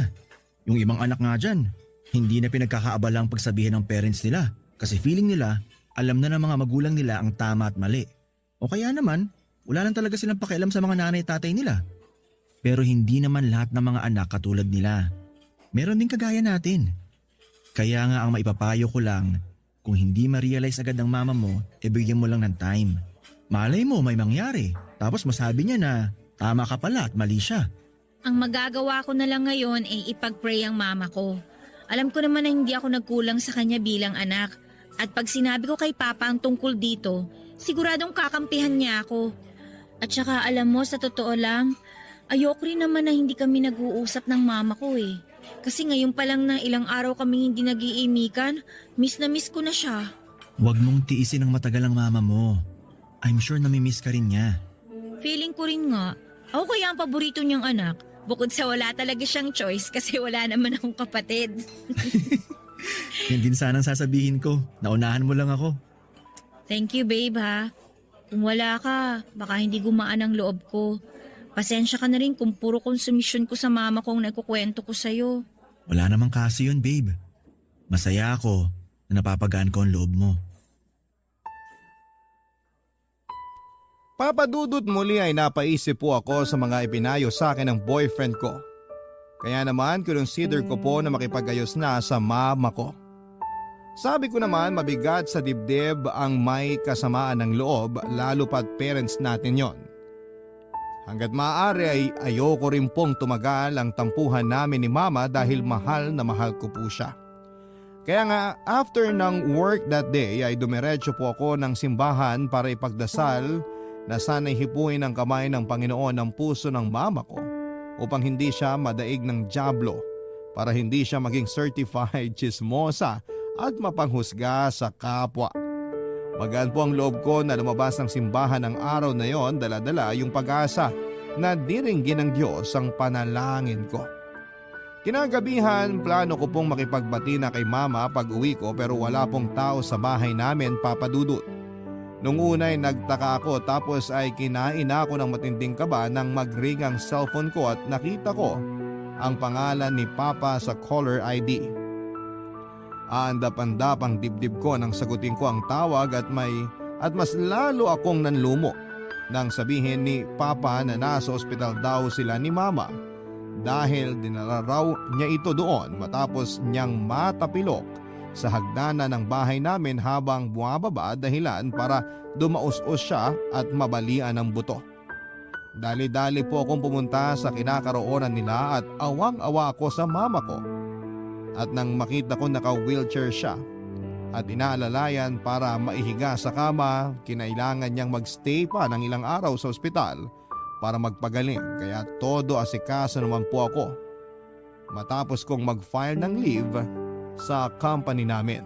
Yung ibang anak nga dyan, hindi na pinagkakaabala ang pagsabihin ng parents nila kasi feeling nila alam na ng mga magulang nila ang tama at mali. O kaya naman, wala lang talaga silang pakialam sa mga nanay at tatay nila. Pero hindi naman lahat ng mga anak katulad nila. Meron din kagaya natin. Kaya nga ang maipapayo ko lang, kung hindi ma-realize agad ng mama mo, bigyan mo lang ng time. Malay mo may mangyari, tapos masabi niya na tama ka pala at mali siya. Ang magagawa ko na lang ngayon ay ipag-pray ang mama ko. Alam ko naman na hindi ako nagkulang sa kanya bilang anak. At pag sinabi ko kay Papa ang tungkol dito, siguradong kakampihan niya ako. At saka alam mo, sa totoo lang, ayoko rin naman na hindi kami nag-uusap ng mama ko eh. Kasi ngayon pa lang na ilang araw kaming hindi nag-iimikan, miss na miss ko na siya. Huwag mong tiisin ng matagal ang mama mo. I'm sure namimiss ka rin niya. Feeling ko rin nga, ako kaya ang paborito niyang anak. Bukod sa wala talaga siyang choice kasi wala naman akong kapatid. Yan din sanang sasabihin ko. Naunahan mo lang ako. Thank you babe ha. Kung wala ka, baka hindi gumaan ang loob ko. Pasensya ka na rin kung puro konsumisyon ko sa mama ko ang nagkukwento ko sa'yo. Wala namang kaso yun, babe. Masaya ako na napapagaan ko ang loob mo. Papadudot muli ay napaisip po ako sa mga ipinayo sa akin ng boyfriend ko. Kaya naman consider ko po na makipagayos na sa mama ko. Sabi ko naman mabigat sa dibdib ang may kasamaan ng loob lalo pat parents natin yon. Hanggat maaari ay ayoko rin pong tumagal ang tampuhan namin ni mama dahil mahal na mahal ko po siya. Kaya nga after ng work that day ay dumiretso po ako ng simbahan para ipagdasal na sana'y hipuin ang kamay ng Panginoon ang puso ng mama ko upang hindi siya madaig ng dyablo para hindi siya maging certified chismosa at mapanghusga sa kapwa. Magaan po ang loob ko na lumabas ng simbahan ng araw na yon, dala-dala yung pag-asa na diringgin ng Diyos ang panalangin ko. Kinagabihan, plano ko pong makipagbati na kay mama pag uwi ko pero wala pong tao sa bahay namin, papadudot. Nung unay nagtaka ako tapos ay kinain ako ng matinding kaba nang mag-ring ang cellphone ko at nakita ko ang pangalan ni Papa sa caller ID. Aandap-andap ang dibdib ko nang sagutin ko ang tawag at mas lalo akong nanlumo nang sabihin ni Papa na nasa ospital daw sila ni Mama dahil dinala raw niya ito doon matapos niyang matapilok sa hagdanan ng bahay namin habang bumababa dahilan para dumaus-us siya at mabalian ng buto. Dali-dali po akong pumunta sa kinakaroonan nila at awang-awa ako sa mama ko. At nang makita ko naka-wheelchair siya at inaalalayan para maihiga sa kama, kinailangan niyang magstay pa ng ilang araw sa ospital para magpagaling kaya todo asikaso naman po ako. Matapos kong mag-file ng leave sa company namin.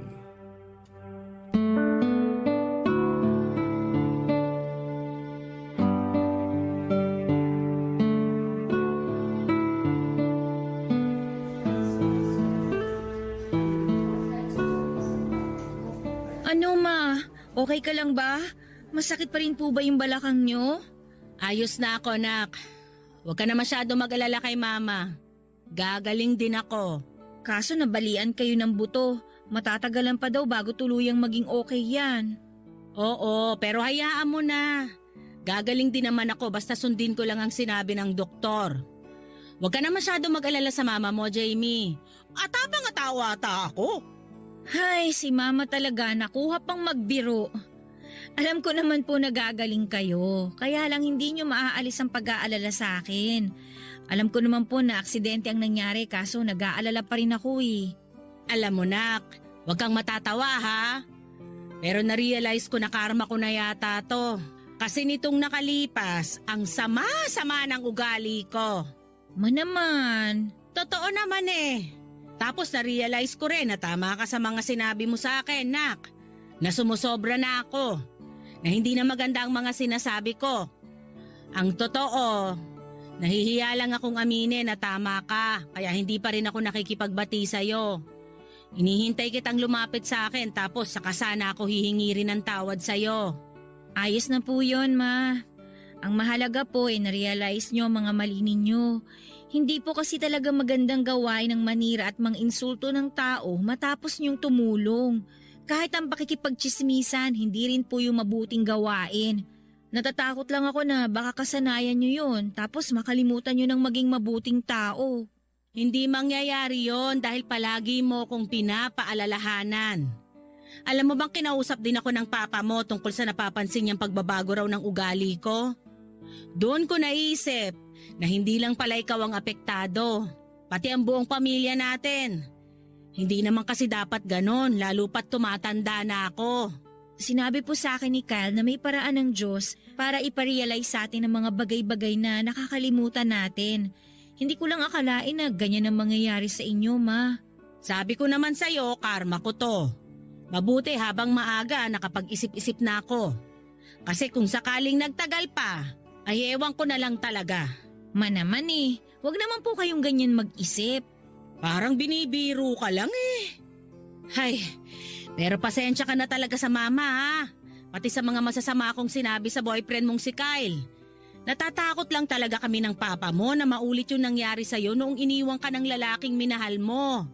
Ano ma? Okay ka lang ba? Masakit pa rin po ba yung balakang nyo? Ayos na ako, nak. Huwag ka na masyado mag-alala kay mama. Gagaling din ako. Kaso nabalian kayo ng buto. Matatagalan pa daw bago tuluyang maging okay yan. Oo, pero hayaan mo na. Gagaling din naman ako basta sundin ko lang ang sinabi ng doktor. Huwag ka na masyado mag-alala sa mama mo, Jamie. Atapang atawa ata ako. Hay, si mama talaga nakuha pang magbiro. Alam ko naman po nagagaling kayo. Kaya lang hindi nyo maaalis ang pag-aalala sa akin. Alam ko naman po na aksidente ang nangyari kaso nag-aalala pa rin ako eh. Alam mo, nak, huwag kang matatawa ha. Pero na-realize ko na karma ko na yata to. Kasi nitong nakalipas, ang sama-sama ng ugali ko. Manaman. Totoo naman eh. Tapos na-realize ko rin na tama ka sa mga sinabi mo sa akin, nak. Na sumusobra na ako. Na hindi na maganda ang mga sinasabi ko. Ang totoo, nahihiya lang akong aminin na tama ka. Kaya hindi pa rin ako nakikipagbati sa'yo. Inihintay kitang lumapit sa akin tapos saka sana ako hihingi rin ng tawad sa'yo. Ayos na po yun, ma. Ang mahalaga po ay na-realize nyo mga mali ninyo. Hindi po kasi talaga magandang gawain ng manira at mang-insulto ng tao matapos nyong tumulong. Kahit ang pakikipagchismisan, hindi rin po yung mabuting gawain. Natatakot lang ako na baka kasanayan nyo yun tapos makalimutan nyo ng maging mabuting tao. Hindi mangyayari yon dahil palagi mo kong pinapaalalahanan. Alam mo bang kinausap din ako ng papa mo tungkol sa napapansin niyang pagbabago raw ng ugali ko? Doon ko naisip na hindi lang pala ikaw ang apektado, pati ang buong pamilya natin. Hindi naman kasi dapat ganon, lalo pat tumatanda na ako. Sinabi po sa akin ni Kyle na may paraan ng Diyos para iparealize sa atin ang mga bagay-bagay na nakakalimutan natin. Hindi ko lang akalain na ganyan ang mangyayari sa inyo, Ma. Sabi ko naman sa'yo, karma ko to. Mabuti habang maaga nakapag-isip-isip na ako. Kasi kung sakaling nagtagal pa, ay ewan ko na lang talaga. Ma naman wag naman po kayong ganyan mag-isip. Parang binibiro ka lang eh. Hay, pero pasensya ka na talaga sa mama ha. Pati sa mga masasama akong sinabi sa boyfriend mong si Kyle. Natatakot lang talaga kami ng papa mo na maulit yung nangyari sa'yo noong iniwang ka ng lalaking minahal mo.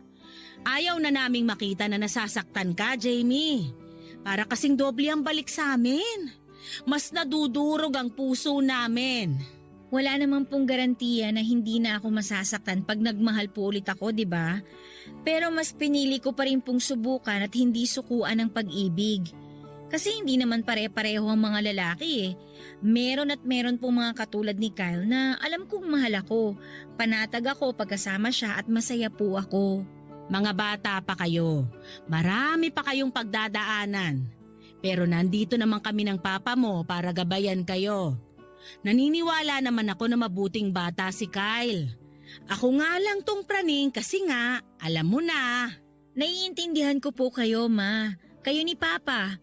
Ayaw na naming makita na nasasaktan ka, Jamie. Para kasing doble ang balik sa amin. Mas nadudurog ang puso namin. Wala naman pong garantiya na hindi na ako masasaktan pag nagmahal po ulit ako, di ba? Pero mas pinili ko pa rin pong subukan at hindi sukuan ng pag-ibig. Kasi hindi naman pare-pareho ang mga lalaki eh. Meron at meron pong mga katulad ni Kyle na alam kong mahal ako. Panatag ako pagkasama siya at masaya po ako. Mga bata pa kayo. Marami pa kayong pagdadaanan. Pero nandito naman kami ng papa mo para gabayan kayo. Naniniwala naman ako na mabuting bata si Kyle. Ako nga lang tong praning kasi nga, alam mo na. Naiintindihan ko po kayo, Ma. Kayo ni Papa.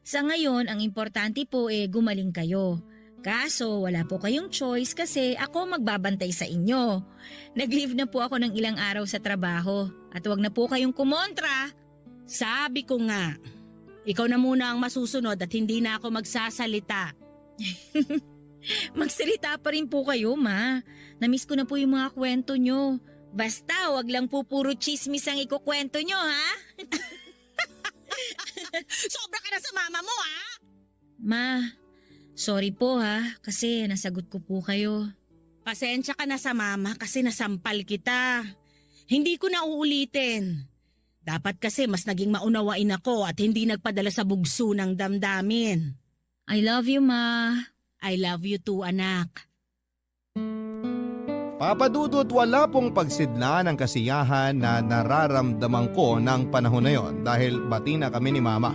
Sa ngayon, ang importante po gumaling kayo. Kaso wala po kayong choice kasi ako magbabantay sa inyo. Nag-leave na po ako ng ilang araw sa trabaho at wag na po kayong kumontra. Sabi ko nga, ikaw na muna ang masusunod at hindi na ako magsasalita. Magsalita pa rin po kayo, Ma. Namiss ko na po yung mga kwento nyo. Basta wag lang po puro chismis ang ikukwento nyo, ha? Sobra ka na sa mama mo ha? Ma, sorry po ha kasi nasagot ko po kayo. Pasensya ka na sa mama kasi nasampal kita. Hindi ko na uulitin. Dapat kasi mas naging maunawain ako at hindi nagpadala sa bugso ng damdamin. I love you, Ma. I love you too, anak. Papa Dudut, wala pong pagsidla ng kasiyahan na nararamdaman ko ng panahon na yon dahil bati na kami ni Mama.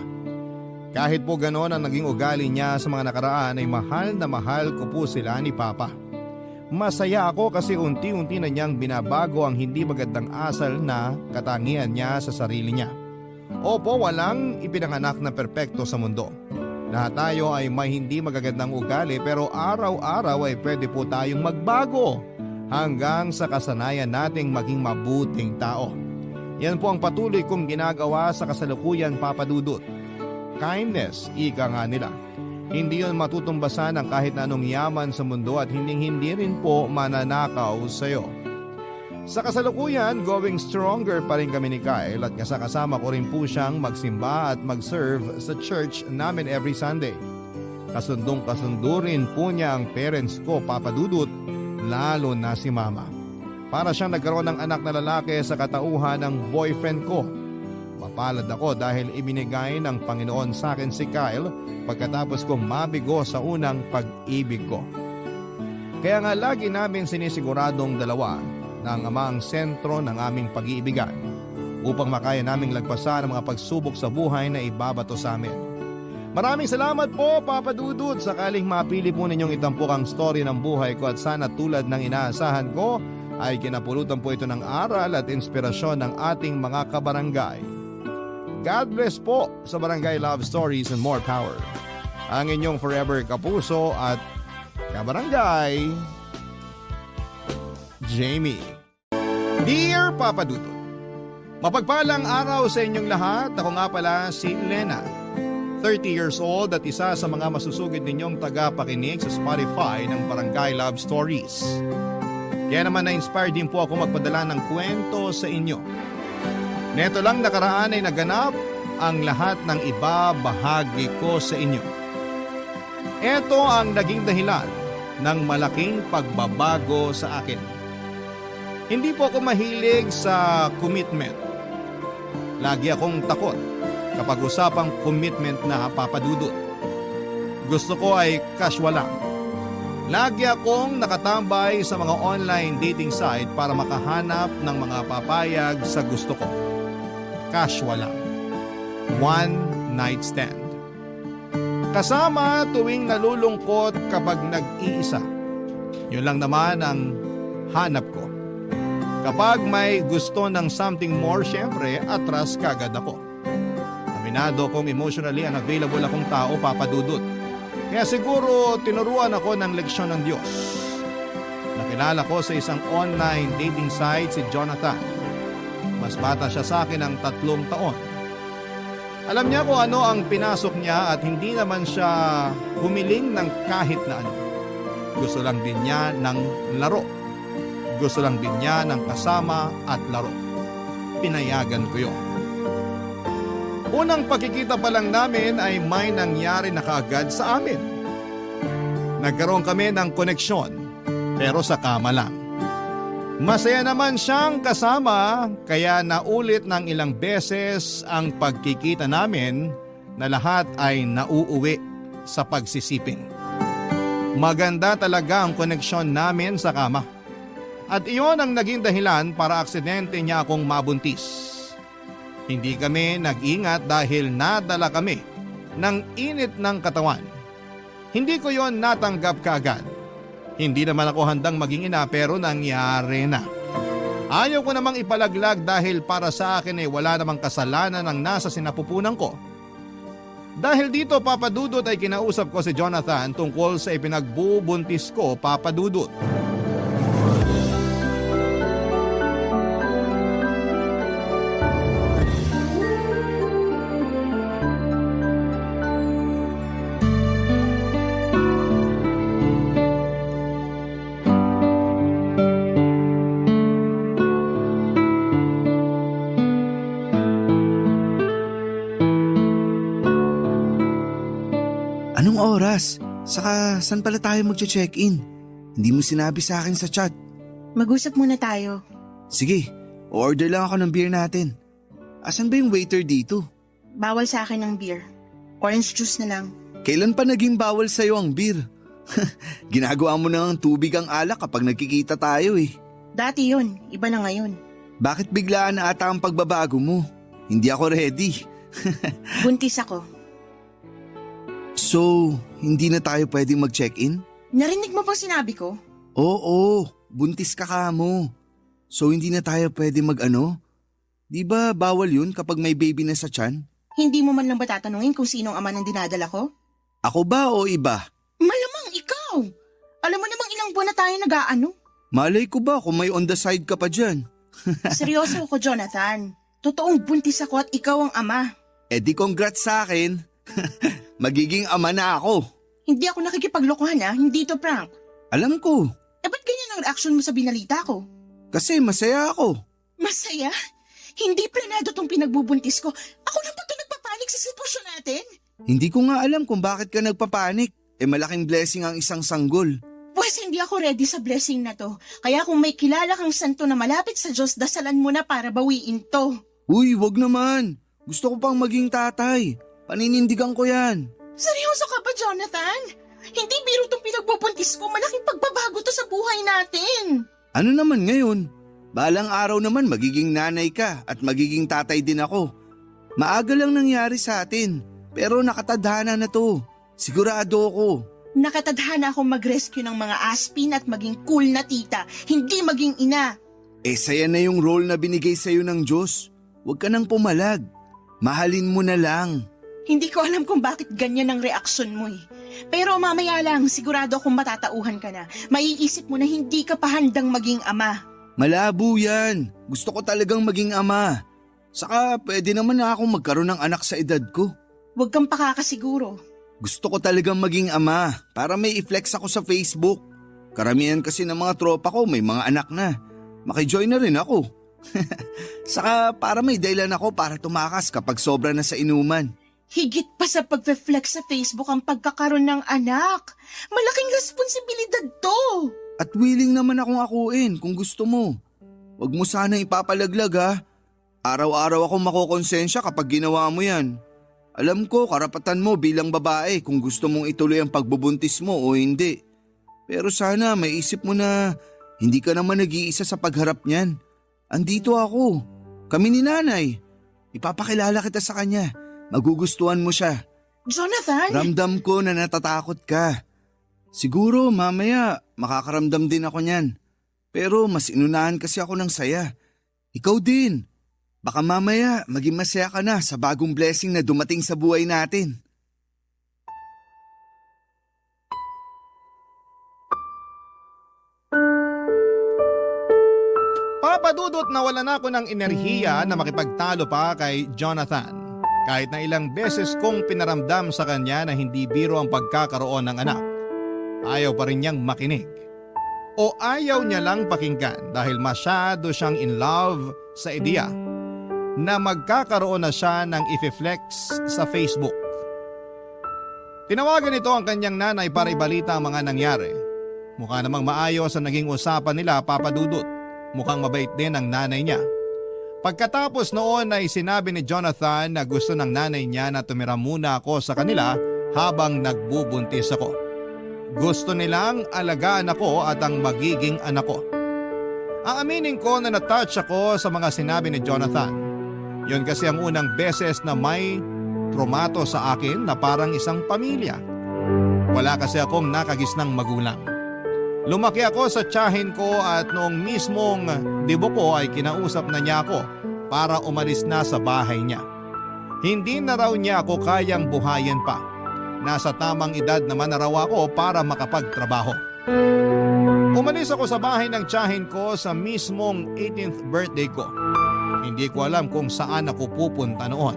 Kahit po gano'n ang naging ugali niya sa mga nakaraan ay mahal na mahal ko po sila ni Papa. Masaya ako kasi unti-unti na niyang binabago ang hindi magandang asal na katangian niya sa sarili niya. Opo, walang ipinanganak na perpekto sa mundo. Lahat tayo ay may hindi magagandang ugali pero araw-araw ay pwede po tayong magbago hanggang sa kasanayan nating maging mabuting tao. Yan po ang patuloy kong ginagawa sa kasalukuyan, Papa Dudut. Kindness, ika nga nila. Hindi yun matutumbasan ng kahit na anong yaman sa mundo at hindi rin po mananakaw sa'yo. Sa kasalukuyan, going stronger pa rin kami ni Kyle at kasakasama ko rin po siyang magsimba at mag-serve sa church namin every Sunday. Kasundong-kasundo rin po niya ang parents ko, Papa Dudut, lalo na si Mama. Para siyang nagkaroon ng anak na lalaki sa katauhan ng boyfriend ko. Mapalad ako dahil ibinigay ng Panginoon sa akin si Kyle pagkatapos kong mabigo sa unang pag-ibig ko. Kaya nga lagi namin sinisiguradong dalawa na ang Ama ang sentro ng aming pag-iibigan upang makaya naming lagpasan ang mga pagsubok sa buhay na ibabato sa amin. Maraming salamat po, Papa Dudut, sakaling mapili po ninyong itampok ang story ng buhay ko at sana tulad ng inaasahan ko ay kinapulutan po ito ng aral at inspirasyon ng ating mga kabarangay. God bless po sa Barangay Love Stories and more power. Ang inyong forever kapuso at kabarangay, Jamie. Dear Papa Dudut, mapagpalang araw sa inyong lahat. Ako nga pala si Lena, 30 years old at isa sa mga masusugid ninyong tagapakinig sa Spotify ng Barangay Love Stories. Kaya naman na-inspired din po ako magpadala ng kwento sa inyo. Neto lang nakaraan ay naganap ang lahat ng ibabahagi ko sa inyo. Ito ang naging dahilan ng malaking pagbabago sa akin. Hindi po ako mahilig sa commitment. Lagi akong takot kapag usapang commitment na, Papa Dudut. Gusto ko ay casual lang. Lagi akong nakatambay sa mga online dating site para makahanap ng mga papayag sa gusto ko. Casual lang. One night stand. Kasama tuwing nalulungkot kapag nag-iisa. Yun lang naman ang hanap ko. Kapag may gusto ng something more, syempre, atras kagad ako. Aminado kong emotionally unavailable akong tao, Papa Dudut. Kaya siguro tinuruan ako ng leksyon ng Diyos. Nakilala ko sa isang online dating site si Jonathan. Mas bata siya sa akin ng 3 taon. Alam niya kung ano ang pinasok niya at hindi naman siya humiling ng kahit na ano. Gusto lang din niya ng laro. Gusto lang din niya ng kasama at laro. Pinayagan ko yun. Unang pagkikita pa lang namin ay may nangyari na kaagad sa amin. Nagkaroon kami ng koneksyon, pero sa kama lang. Masaya naman siyang kasama, kaya naulit ng ilang beses ang pagkikita namin na lahat ay nauuwi sa pagsisiping. Maganda talaga ang koneksyon namin sa kama. At iyon ang naging dahilan para aksidente niya akong mabuntis. Hindi kami nag-ingat dahil nadala kami ng init ng katawan. Hindi ko yon natanggap kaagad. Hindi naman ako handang maging ina pero nangyari na. Ayaw ko namang ipalaglag dahil para sa akin ay wala namang kasalanan ang nasa sinapupunan ko. Dahil dito, Papa Dudut, ay kinausap ko si Jonathan tungkol sa ipinagbubuntis ko, Papa Dudut. Anong oras? Saka saan pala tayo magche-check-in? Hindi mo sinabi sa akin sa chat. Mag-usap muna tayo. Sige, order lang ako ng beer natin. Asan ba yung waiter dito? Bawal sa akin ng beer. Orange juice na lang. Kailan pa naging bawal sa'yo ang beer? Ginagawa mo na ng tubig ang alak kapag nagkikita tayo eh. Dati yun, iba na ngayon. Bakit biglaan na ata ang pagbabago mo? Hindi ako ready. Buntis ako. So, hindi na tayo pwedeng mag-check-in? Narinig mo bang sinabi ko? Oo, buntis ka mo. So hindi na tayo pwede mag-ano? Di ba bawal yun kapag may baby na sa tiyan? Hindi mo man lang ba tatanungin kung sinong ama ng dinadala ko? Ako ba o iba? Malamang ikaw! Alam mo namang ilang buwan na tayo nag-aano. Malay ko ba kung may on the side ka pa dyan? Seryoso ako, Jonathan. Totoong buntis ako at ikaw ang ama. Eh di congrats sa akin. Magiging ama na ako. Hindi ako nakikipaglokohan hindi to prank. Alam ko, Ba't ganyan ang reaksyon mo sa binalita ko? kasi masaya ako. Masaya? Hindi planado tong pinagbubuntis ko. Ako lang ba ito nagpapanik sa sitwasyon natin? Hindi ko nga alam kung bakit ka nagpapanik. Malaking blessing ang isang sanggol. Pues hindi ako ready sa blessing na to. Kaya kung may kilala kang santo na malapit sa Diyos, dasalan mo na para bawiin to. Uy, wag naman. Gusto ko pang maging tatay. Paninindigan ko yan. Seryoso ka ba, Jonathan? Hindi biro tong pinagbubuntis ko. Malaking pagbabago to sa buhay natin. Ano naman ngayon? Balang araw naman magiging nanay ka at magiging tatay din ako. Maaga lang nangyari sa atin, pero nakatadhana na to. Sigurado ako. Nakatadhana akong mag-rescue ng mga aspin at maging cool na tita, hindi maging ina. Saya na yung role na binigay sa'yo ng Diyos. Huwag ka nang pumalag. Mahalin mo na lang. Hindi ko alam kung bakit ganyan ang reaksyon mo eh. Pero mamaya lang, sigurado akong matatauhan ka na. Maiisip mo na hindi ka pa handang maging ama. Malabo yan. Gusto ko talagang maging ama. Saka pwede naman na akong magkaroon ng anak sa edad ko. Huwag kang pakakasiguro. Gusto ko talagang maging ama para may i-flex ako sa Facebook. Karamihan kasi ng mga tropa ko may mga anak na. Makijoin na rin ako. Saka para may dahilan ako para tumakas kapag sobra na sa inuman. Higit pa sa pagpe-flex sa Facebook ang pagkakaroon ng anak. Malaking responsibilidad to. At willing naman akong akuin kung gusto mo. Huwag mo sanang ipapalaglag ha. Araw-araw akong makokonsensya kapag ginawa mo yan. Alam ko karapatan mo bilang babae kung gusto mong ituloy ang pagbubuntis mo o hindi. Pero sana may isip mo na hindi ka naman nag-iisa sa pagharap niyan. Andito ako. Kami ni nanay. Ipapakilala kita sa kanya. Magugustuhan mo siya. Jonathan! Ramdam ko na natatakot ka. Siguro mamaya makakaramdam din ako niyan. Pero mas inunahan kasi ako ng saya. Ikaw din. Baka mamaya maging masaya ka na sa bagong blessing na dumating sa buhay natin. Papadudot na wala na ako ng enerhiya na makipagtalo pa kay Jonathan. Kahit na ilang beses kong pinaramdam sa kanya na hindi biro ang pagkakaroon ng anak, ayaw pa rin niyang makinig. O ayaw niya lang pakinggan dahil masyado siyang in love sa ideya na magkakaroon na siya ng i-flex sa Facebook. Tinawagan ito ang kanyang nanay para ibalita ang mga nangyari. Mukha namang maayos ang naging usapan nila, Papadudot. Mukhang mabait din ang nanay niya. Pagkatapos noon ay sinabi ni Jonathan na gusto ng nanay niya na tumira muna ako sa kanila habang nagbubuntis ako. Gusto nilang alagaan ako at ang magiging anak ko. Aaminin ko na na-touch ako sa mga sinabi ni Jonathan. Yun kasi ang unang beses na may trumato sa akin na parang isang pamilya. Wala kasi akong nakagisnang magulang. Lumaki ako sa tiyahin ko at noong mismong dibo ko ay kinausap na niya ako para umalis na sa bahay niya. Hindi na raw niya ako kayang buhayin pa. Nasa tamang edad naman na raw ako para makapagtrabaho. Umalis ako sa bahay ng tiyahin ko sa mismong 18th birthday ko. Hindi ko alam kung saan ako pupunta noon.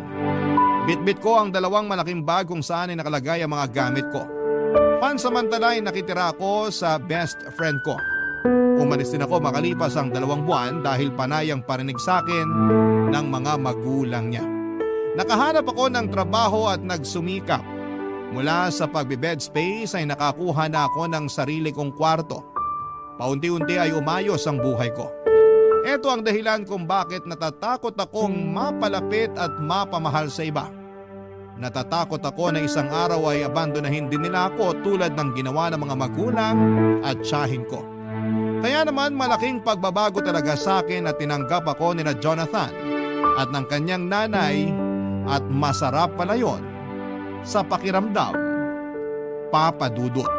Bitbit ko ang 2 malaking bag kung saan ay nakalagay ang mga gamit ko. Pansamantala ay nakitira ako sa best friend ko. Umalis din ako makalipas ang 2 buwan dahil panayang parinig sa akin ng mga magulang niya. Nakahanap ako ng trabaho at nagsumikap. Mula sa pagbe-bed space ay nakakuha na ako ng sarili kong kwarto. Paunti-unti ay umayos ang buhay ko. Ito ang dahilan kung bakit natatakot akong mapalapit at mapamahal sa iba. Natatakot ako na isang araw ay abandonahin din nila ako tulad ng ginawa ng mga magulang at tiyahin ko. Kaya naman malaking pagbabago talaga sa akin at tinanggap ako nila Jonathan at ng kanyang nanay at masarap pala yon sa pakiramdam, Papadudot.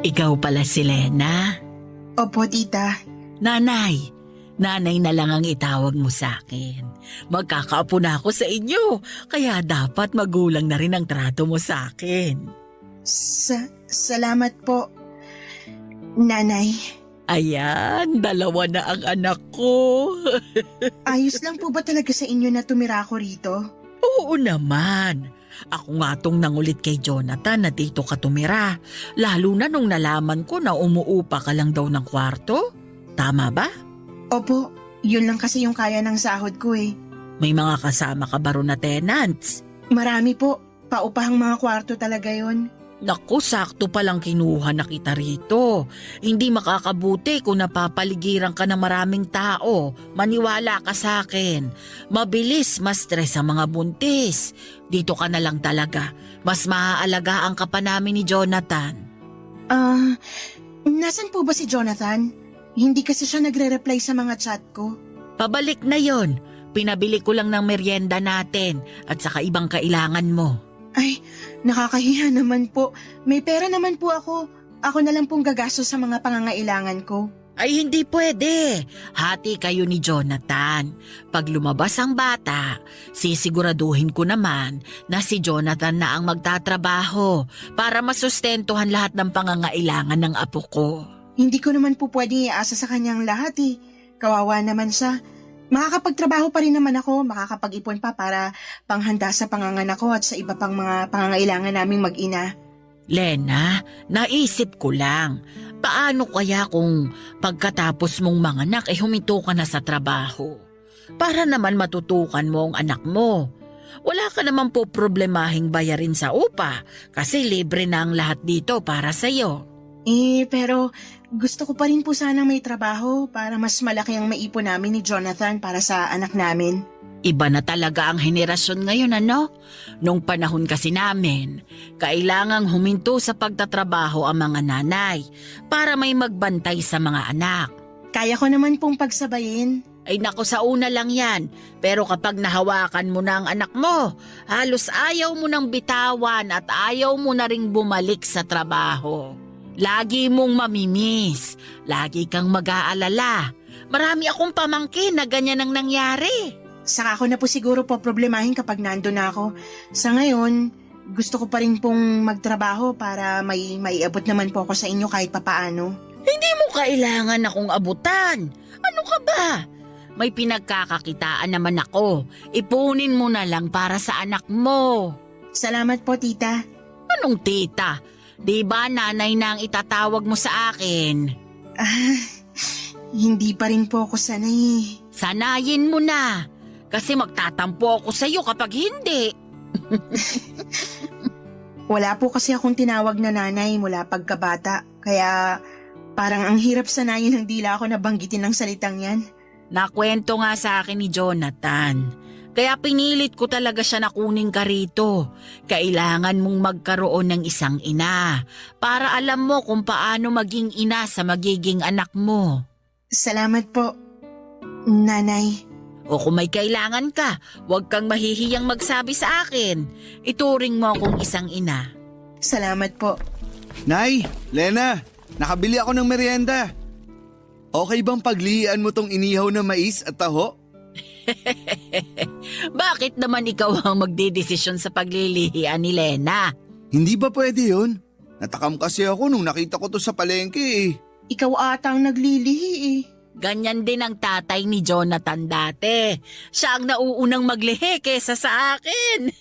Ikaw pala si Lena. Opo, tita. Nanay na lang ang itawag mo sa akin. Magkakaapo na ako sa inyo, kaya dapat magulang na rin ang trato mo sa akin. Salamat po, nanay. Ayan, 2 na ang anak ko. Ayos lang po ba talaga sa inyo na tumira ako rito? Oo naman. Ako nga tong nangulit kay Jonathan na dito ka tumira. Lalo na nung nalaman ko na umuupa ka lang daw ng kwarto. Tama ba? Opo, yun lang kasi yung kaya ng sahod ko eh. May mga kasama ka ba ron na tenants? Marami po, paupahang mga kwarto talaga yun. Naku, sakto palang kinuha na kita rito. Hindi makakabuti kung napapaligiran ka ng maraming tao. Maniwala ka sa akin. Mabilis ma-stress ang mga buntis. Dito ka na lang talaga. Mas maaalagaan ka pa namin ni Jonathan. Nasan po ba si Jonathan? Hindi kasi siya nagre-reply sa mga chat ko. Pabalik na yon. Pinabili ko lang ng merienda natin at saka ibang kailangan mo. Ay, nakakahiya naman po. May pera naman po ako. Ako na lang pong gagastos sa mga pangangailangan ko. Ay hindi pwede. Hati kayo ni Jonathan. Pag lumabas ang bata, sisiguraduhin ko naman na si Jonathan na ang magtatrabaho para masustentuhan lahat ng pangangailangan ng apo ko. Hindi ko naman po pwedeng iasa sa kanyang lahat eh. Kawawa naman siya. Makakapagtrabaho pa rin naman ako, makakapag-ipon pa para panghanda sa panganganak ko at sa iba pang mga pangangailangan naming mag-ina. Lena, naisip ko lang. Paano kaya kung pagkatapos mong manganak ay huminto ka na sa trabaho? Para naman matutukan mo ang anak mo. Wala ka naman po problemahing bayarin sa upa kasi libre na ang lahat dito para sa'yo. Pero Gusto ko pa rin po sanang may trabaho para mas malaki ang maipon namin ni Jonathan para sa anak namin. Iba na talaga ang henerasyon ngayon, ano? Nung panahon kasi namin, kailangang huminto sa pagtatrabaho ang mga nanay para may magbantay sa mga anak. Kaya ko naman pong pagsabayin. Ay nako, sa una lang yan. Pero kapag nahawakan mo na ang anak mo, halos ayaw mo nang bitawan at ayaw mo na ring bumalik sa trabaho. Lagi mong mamimiss. Lagi kang mag-aalala. Marami akong pamangkin na ganyan ang nangyari. Saka ko na po siguro po problemahin kapag nandun na ako. Sa ngayon, gusto ko pa rin pong magtrabaho para may maiabot naman po ako sa inyo kahit papaano. Hindi mo kailangan akong abutan. Ano ka ba? May pinagkakakitaan naman ako. Ipunin mo na lang para sa anak mo. Salamat po, tita. Anong tita? Di ba nanay na ang itatawag mo sa akin? Hindi pa rin po ako sanay. Sanayin mo na. Kasi magtatampo ako sa'yo kapag hindi. Wala po kasi akong tinawag na nanay mula pagkabata. Kaya parang ang hirap sanayin ng dila ako na banggitin ng salitang yan. Nakwento nga sa akin ni Jonathan. Kaya pinilit ko talaga siya na kunin ka rito. Kailangan mong magkaroon ng isang ina para alam mo kung paano maging ina sa magiging anak mo. Salamat po, nanay. O kung may kailangan ka, huwag kang mahihiyang magsabi sa akin. Ituring mo akong isang ina. Salamat po. Nay, Lena, nakabili ako ng merienda. Okay bang paglihian mo tong inihaw na mais at taho? Bakit naman ikaw ang magdidesisyon sa paglilihian ni Lena? Hindi ba pwede yun? Natakam kasi ako nung nakita ko to sa palengke eh. Ikaw ata ang naglilihi eh. Ganyan din ang tatay ni Jonathan dati. Siya ang nauunang maglihi kesa sa akin.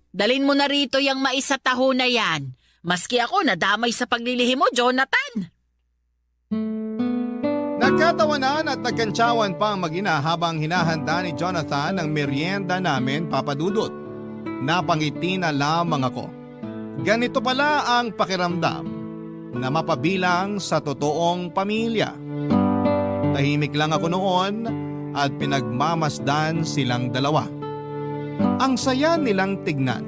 Dalin mo na rito yung mais sa taho na yan. Maski ako nadamay sa paglilihi mo, Jonathan. Nagkatawanan at nagkantsawan pa ang mag-ina habang hinahanda ni Jonathan ang merienda namin, Papa Dudut. Napangiti na lamang ako. Ganito pala ang pakiramdam na mapabilang sa totoong pamilya. Tahimik lang ako noon at pinagmamasdan silang dalawa. Ang saya nilang tignan.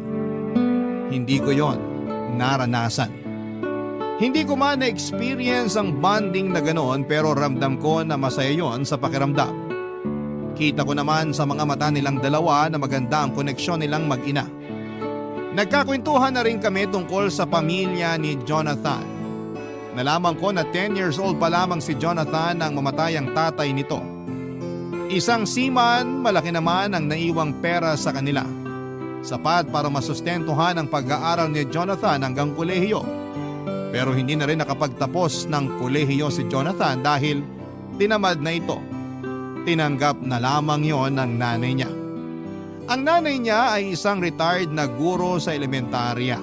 Hindi ko yon naranasan. Hindi ko man na-experience ang bonding na ganoon pero ramdam ko na masaya yon sa pakiramdam. Kita ko naman sa mga mata nilang dalawa na maganda ang koneksyon nilang mag-ina. Nagkakwentuhan na rin kami tungkol sa pamilya ni Jonathan. Nalaman ko na 10 years old pa lamang si Jonathan nang mamatay ang tatay nito. Isang seaman, malaki naman ang naiwang pera sa kanila. Sapat para masustentuhan ang pag-aaral ni Jonathan hanggang kolehiyo. Pero hindi na rin nakapagtapos ng kolehiyo si Jonathan dahil tinamad na ito. Tinanggap na lamang yon ng nanay niya. Ang nanay niya ay isang retired na guro sa elementarya.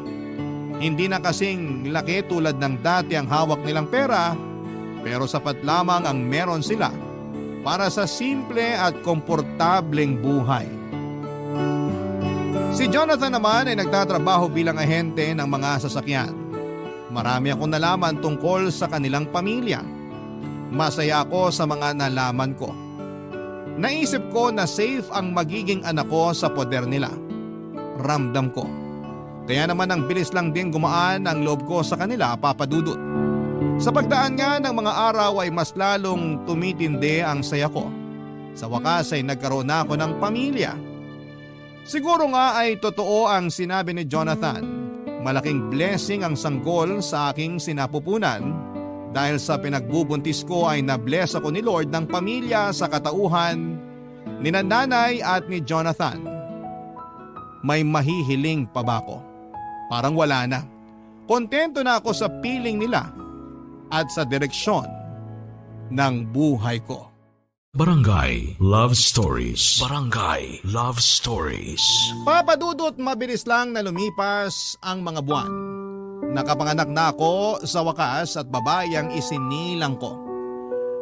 Hindi na kasing laki tulad ng dati ang hawak nilang pera, pero sapat lamang ang meron sila para sa simple at komportableng buhay. Si Jonathan naman ay nagtatrabaho bilang ahente ng mga sasakyan. Marami akong nalaman tungkol sa kanilang pamilya. Masaya ako sa mga nalaman ko. Naisip ko na safe ang magiging anak ko sa poder nila. Ramdam ko. Kaya naman ang bilis lang din gumaan ang loob ko sa kanila, Papa Dudut. Sa pagdaan nga ng mga araw ay mas lalong tumitindi ang saya ko. Sa wakas ay nagkaroon na ako ng pamilya. Siguro nga ay totoo ang sinabi ni Jonathan. Malaking blessing ang sanggol sa aking sinapupunan dahil sa pinagbubuntis ko ay nabless ako ni Lord ng pamilya sa katauhan ni nanay at ni Jonathan. May mahihiling pa ba ako? Parang wala na. Kontento na ako sa piling nila at sa direksyon ng buhay ko. Barangay Love Stories. Barangay Love Stories. Papa Dudut, mabilis lang na lumipas ang mga buwan. Nakapanganak na ako sa wakas at babae ang isinilang ko.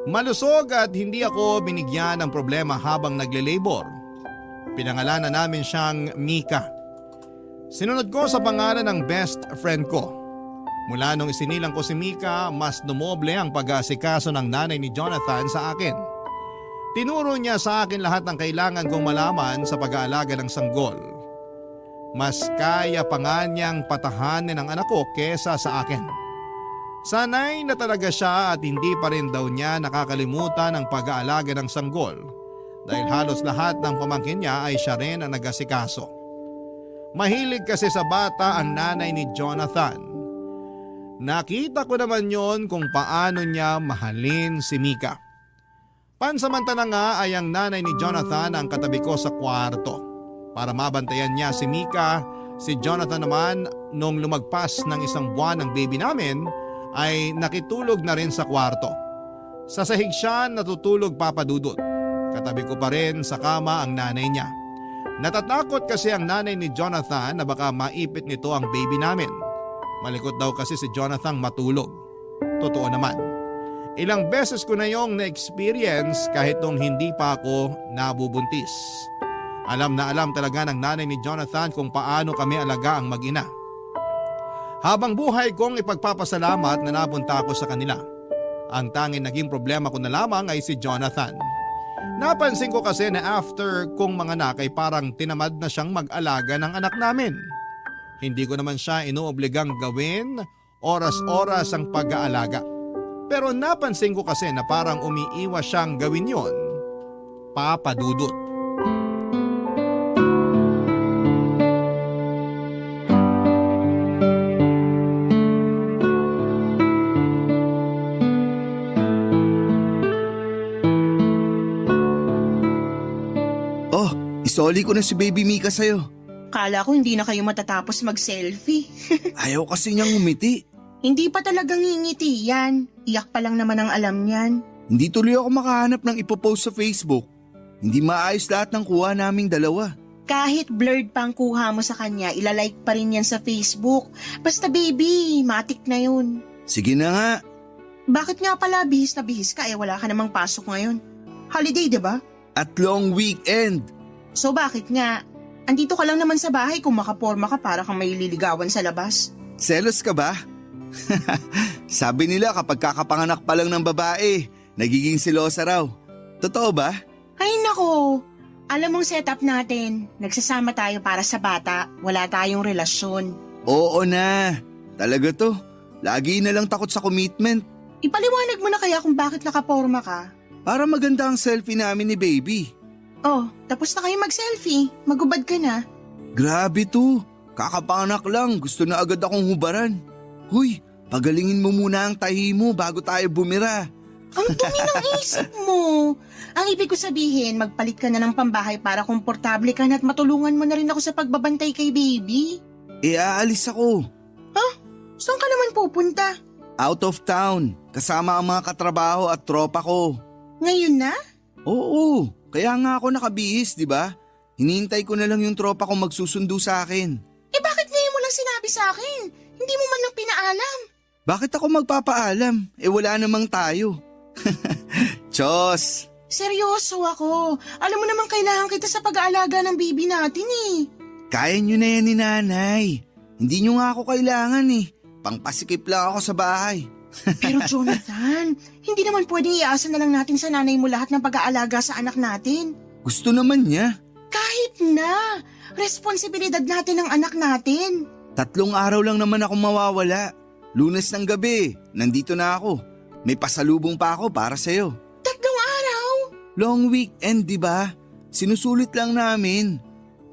Malusog at hindi ako binigyan ng problema habang nagle-labor. Pinangalanan namin siyang Mika. Sinunod ko sa pangalan ng best friend ko. Mula nung isinilang ko si Mika, mas dumoble ang pag-aasikaso ng nanay ni Jonathan sa akin. Tinuro niya sa akin lahat ng kailangan kong malaman sa pag-aalaga ng sanggol. Mas kaya pa nga niyang patahanin ang anak ko kesa sa akin. Sanay na talaga siya at hindi pa rin daw niya nakakalimutan ang pag-aalaga ng sanggol dahil halos lahat ng pamangkin niya ay siya rin ang nag-asikaso. Mahilig kasi sa bata ang nanay ni Jonathan. Nakita ko naman yon kung paano niya mahalin si Mika. Pansamantala nga ay ang nanay ni Jonathan ang katabi ko sa kwarto. Para mabantayan niya si Mika, si Jonathan naman nung lumagpas ng 1 buwan ng baby namin ay nakitulog na rin sa kwarto. Sa sahig siya natutulog papadudot. Katabi ko pa rin sa kama ang nanay niya. Natatakot kasi ang nanay ni Jonathan na baka maipit nito ang baby namin. Malikot daw kasi si Jonathan matulog. Totoo naman. Ilang beses ko na yung na-experience kahit nung hindi pa ako nabubuntis. Alam na alam talaga ng nanay ni Jonathan kung paano kami alaga ang mag-ina. Habang buhay kong ipagpapasalamat na napunta ako sa kanila. Ang tanging naging problema ko na lamang ay si Jonathan. Napansin ko kasi na after kong manganak ay parang tinamad na siyang mag-alaga ng anak namin. Hindi ko naman siya inuobligang gawin oras-oras ang pag-aalaga. Pero napansin ko kasi na parang umiiwas siyang gawin yon. Papadudot. Oh, isoli ko na si Baby Mika sa'yo. Kala ko hindi na kayo matatapos mag-selfie. Ayaw kasi niyang umiti. Hindi pa talagang ngingiti yan. Iyak pa lang naman ang alam niyan. Hindi tuloy ako makahanap ng ipopost sa Facebook. Hindi maayos lahat ng kuha naming dalawa. Kahit blurred pa ang kuha mo sa kanya, ilalike pa rin yan sa Facebook. Basta baby, matik na yun. Sige na nga. Bakit nga pala bihis na bihis ka wala ka namang pasok ngayon? Holiday, diba? At long weekend. So bakit nga? Andito ka lang naman sa bahay kung makaporma ka para kang may liligawan sa labas. Selos ka ba? Sabi nila kapag kakapanganak pa lang ng babae, nagiging silosa raw. Totoo ba? Ay nako, alam mong setup natin. Nagsasama tayo para sa bata, wala tayong relasyon. Oo na. Talaga to. Lagi na lang takot sa commitment. Ipaliwanag mo na kaya kung bakit nakaporma ka. Para maganda ang selfie namin ni baby. Oh, tapos na kayo mag-selfie. Magubad ka na. Grabe to. Kakapanganak lang, gusto na agad akong hubaran. Huy, pagalingin mo muna ang tahi mo bago tayo bumira. Ang dumi ng isip mo. Ang ibig ko sabihin, magpalit ka na ng pambahay para komportable ka na at matulungan mo na rin ako sa pagbabantay kay baby. Aalis ako. Saan ka naman pupunta? Out of town, kasama ang mga katrabaho at tropa ko. Ngayon na? Oo, kaya nga ako nakabihis, di ba? Hinihintay ko na lang yung tropa ko magsusundo sa akin. Bakit ngayon mo lang sinabi sa akin? Hindi mo man lang pinaalam. Bakit ako magpapaalam? Wala namang tayo. Chos! Seryoso ako. Alam mo naman kailangan kita sa pag-aalaga ng baby natin eh. Kaya nyo na yan ni nanay. Hindi nyo nga ako kailangan eh. Pangpasikip lang ako sa bahay. Pero Jonathan, hindi naman pwedeng iasa na lang natin sa nanay mo lahat ng pag-aalaga sa anak natin. Gusto naman niya. Kahit na, responsibilidad natin ang anak natin. 3 araw lang naman ako mawawala. Lunes ng gabi, nandito na ako. May pasalubong pa ako para sa'yo. 3 araw? Long weekend, di ba? Sinusulit lang namin.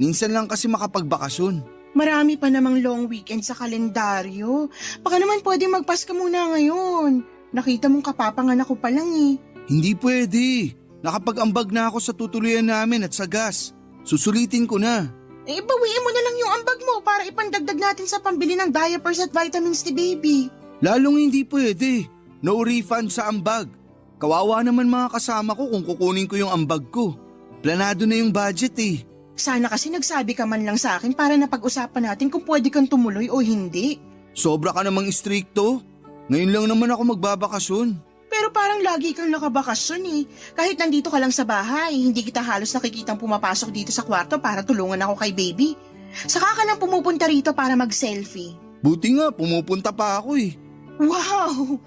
Minsan lang kasi makapagbakasyon. Marami pa namang long weekend sa kalendaryo. Baka naman pwede magpaska muna ngayon. Nakita mong kapapanganak ko pa lang eh. Hindi pwede. Nakapag-ambag na ako sa tutuluyan namin at sa gas. Susulitin ko na. Bawiin mo na lang yung ambag mo para ipandagdag natin sa pambili ng diapers at vitamins ni baby. Lalong hindi pwede. No refund sa ambag. Kawawa naman mga kasama ko kung kukunin ko yung ambag ko. Planado na yung budget eh. Sana kasi nagsabi ka man lang sa akin para napag-usapan natin kung pwede kang tumuloy o hindi. Sobra ka namang istrikto. Ngayon lang naman ako magbabakasyon. Pero parang lagi kang nakabakasyon eh. Kahit nandito ka lang sa bahay, hindi kita halos nakikitang pumapasok dito sa kwarto para tulungan ako kay baby. Saka ka lang pumupunta rito para mag-selfie. Buti nga, pumupunta pa ako eh. Wow!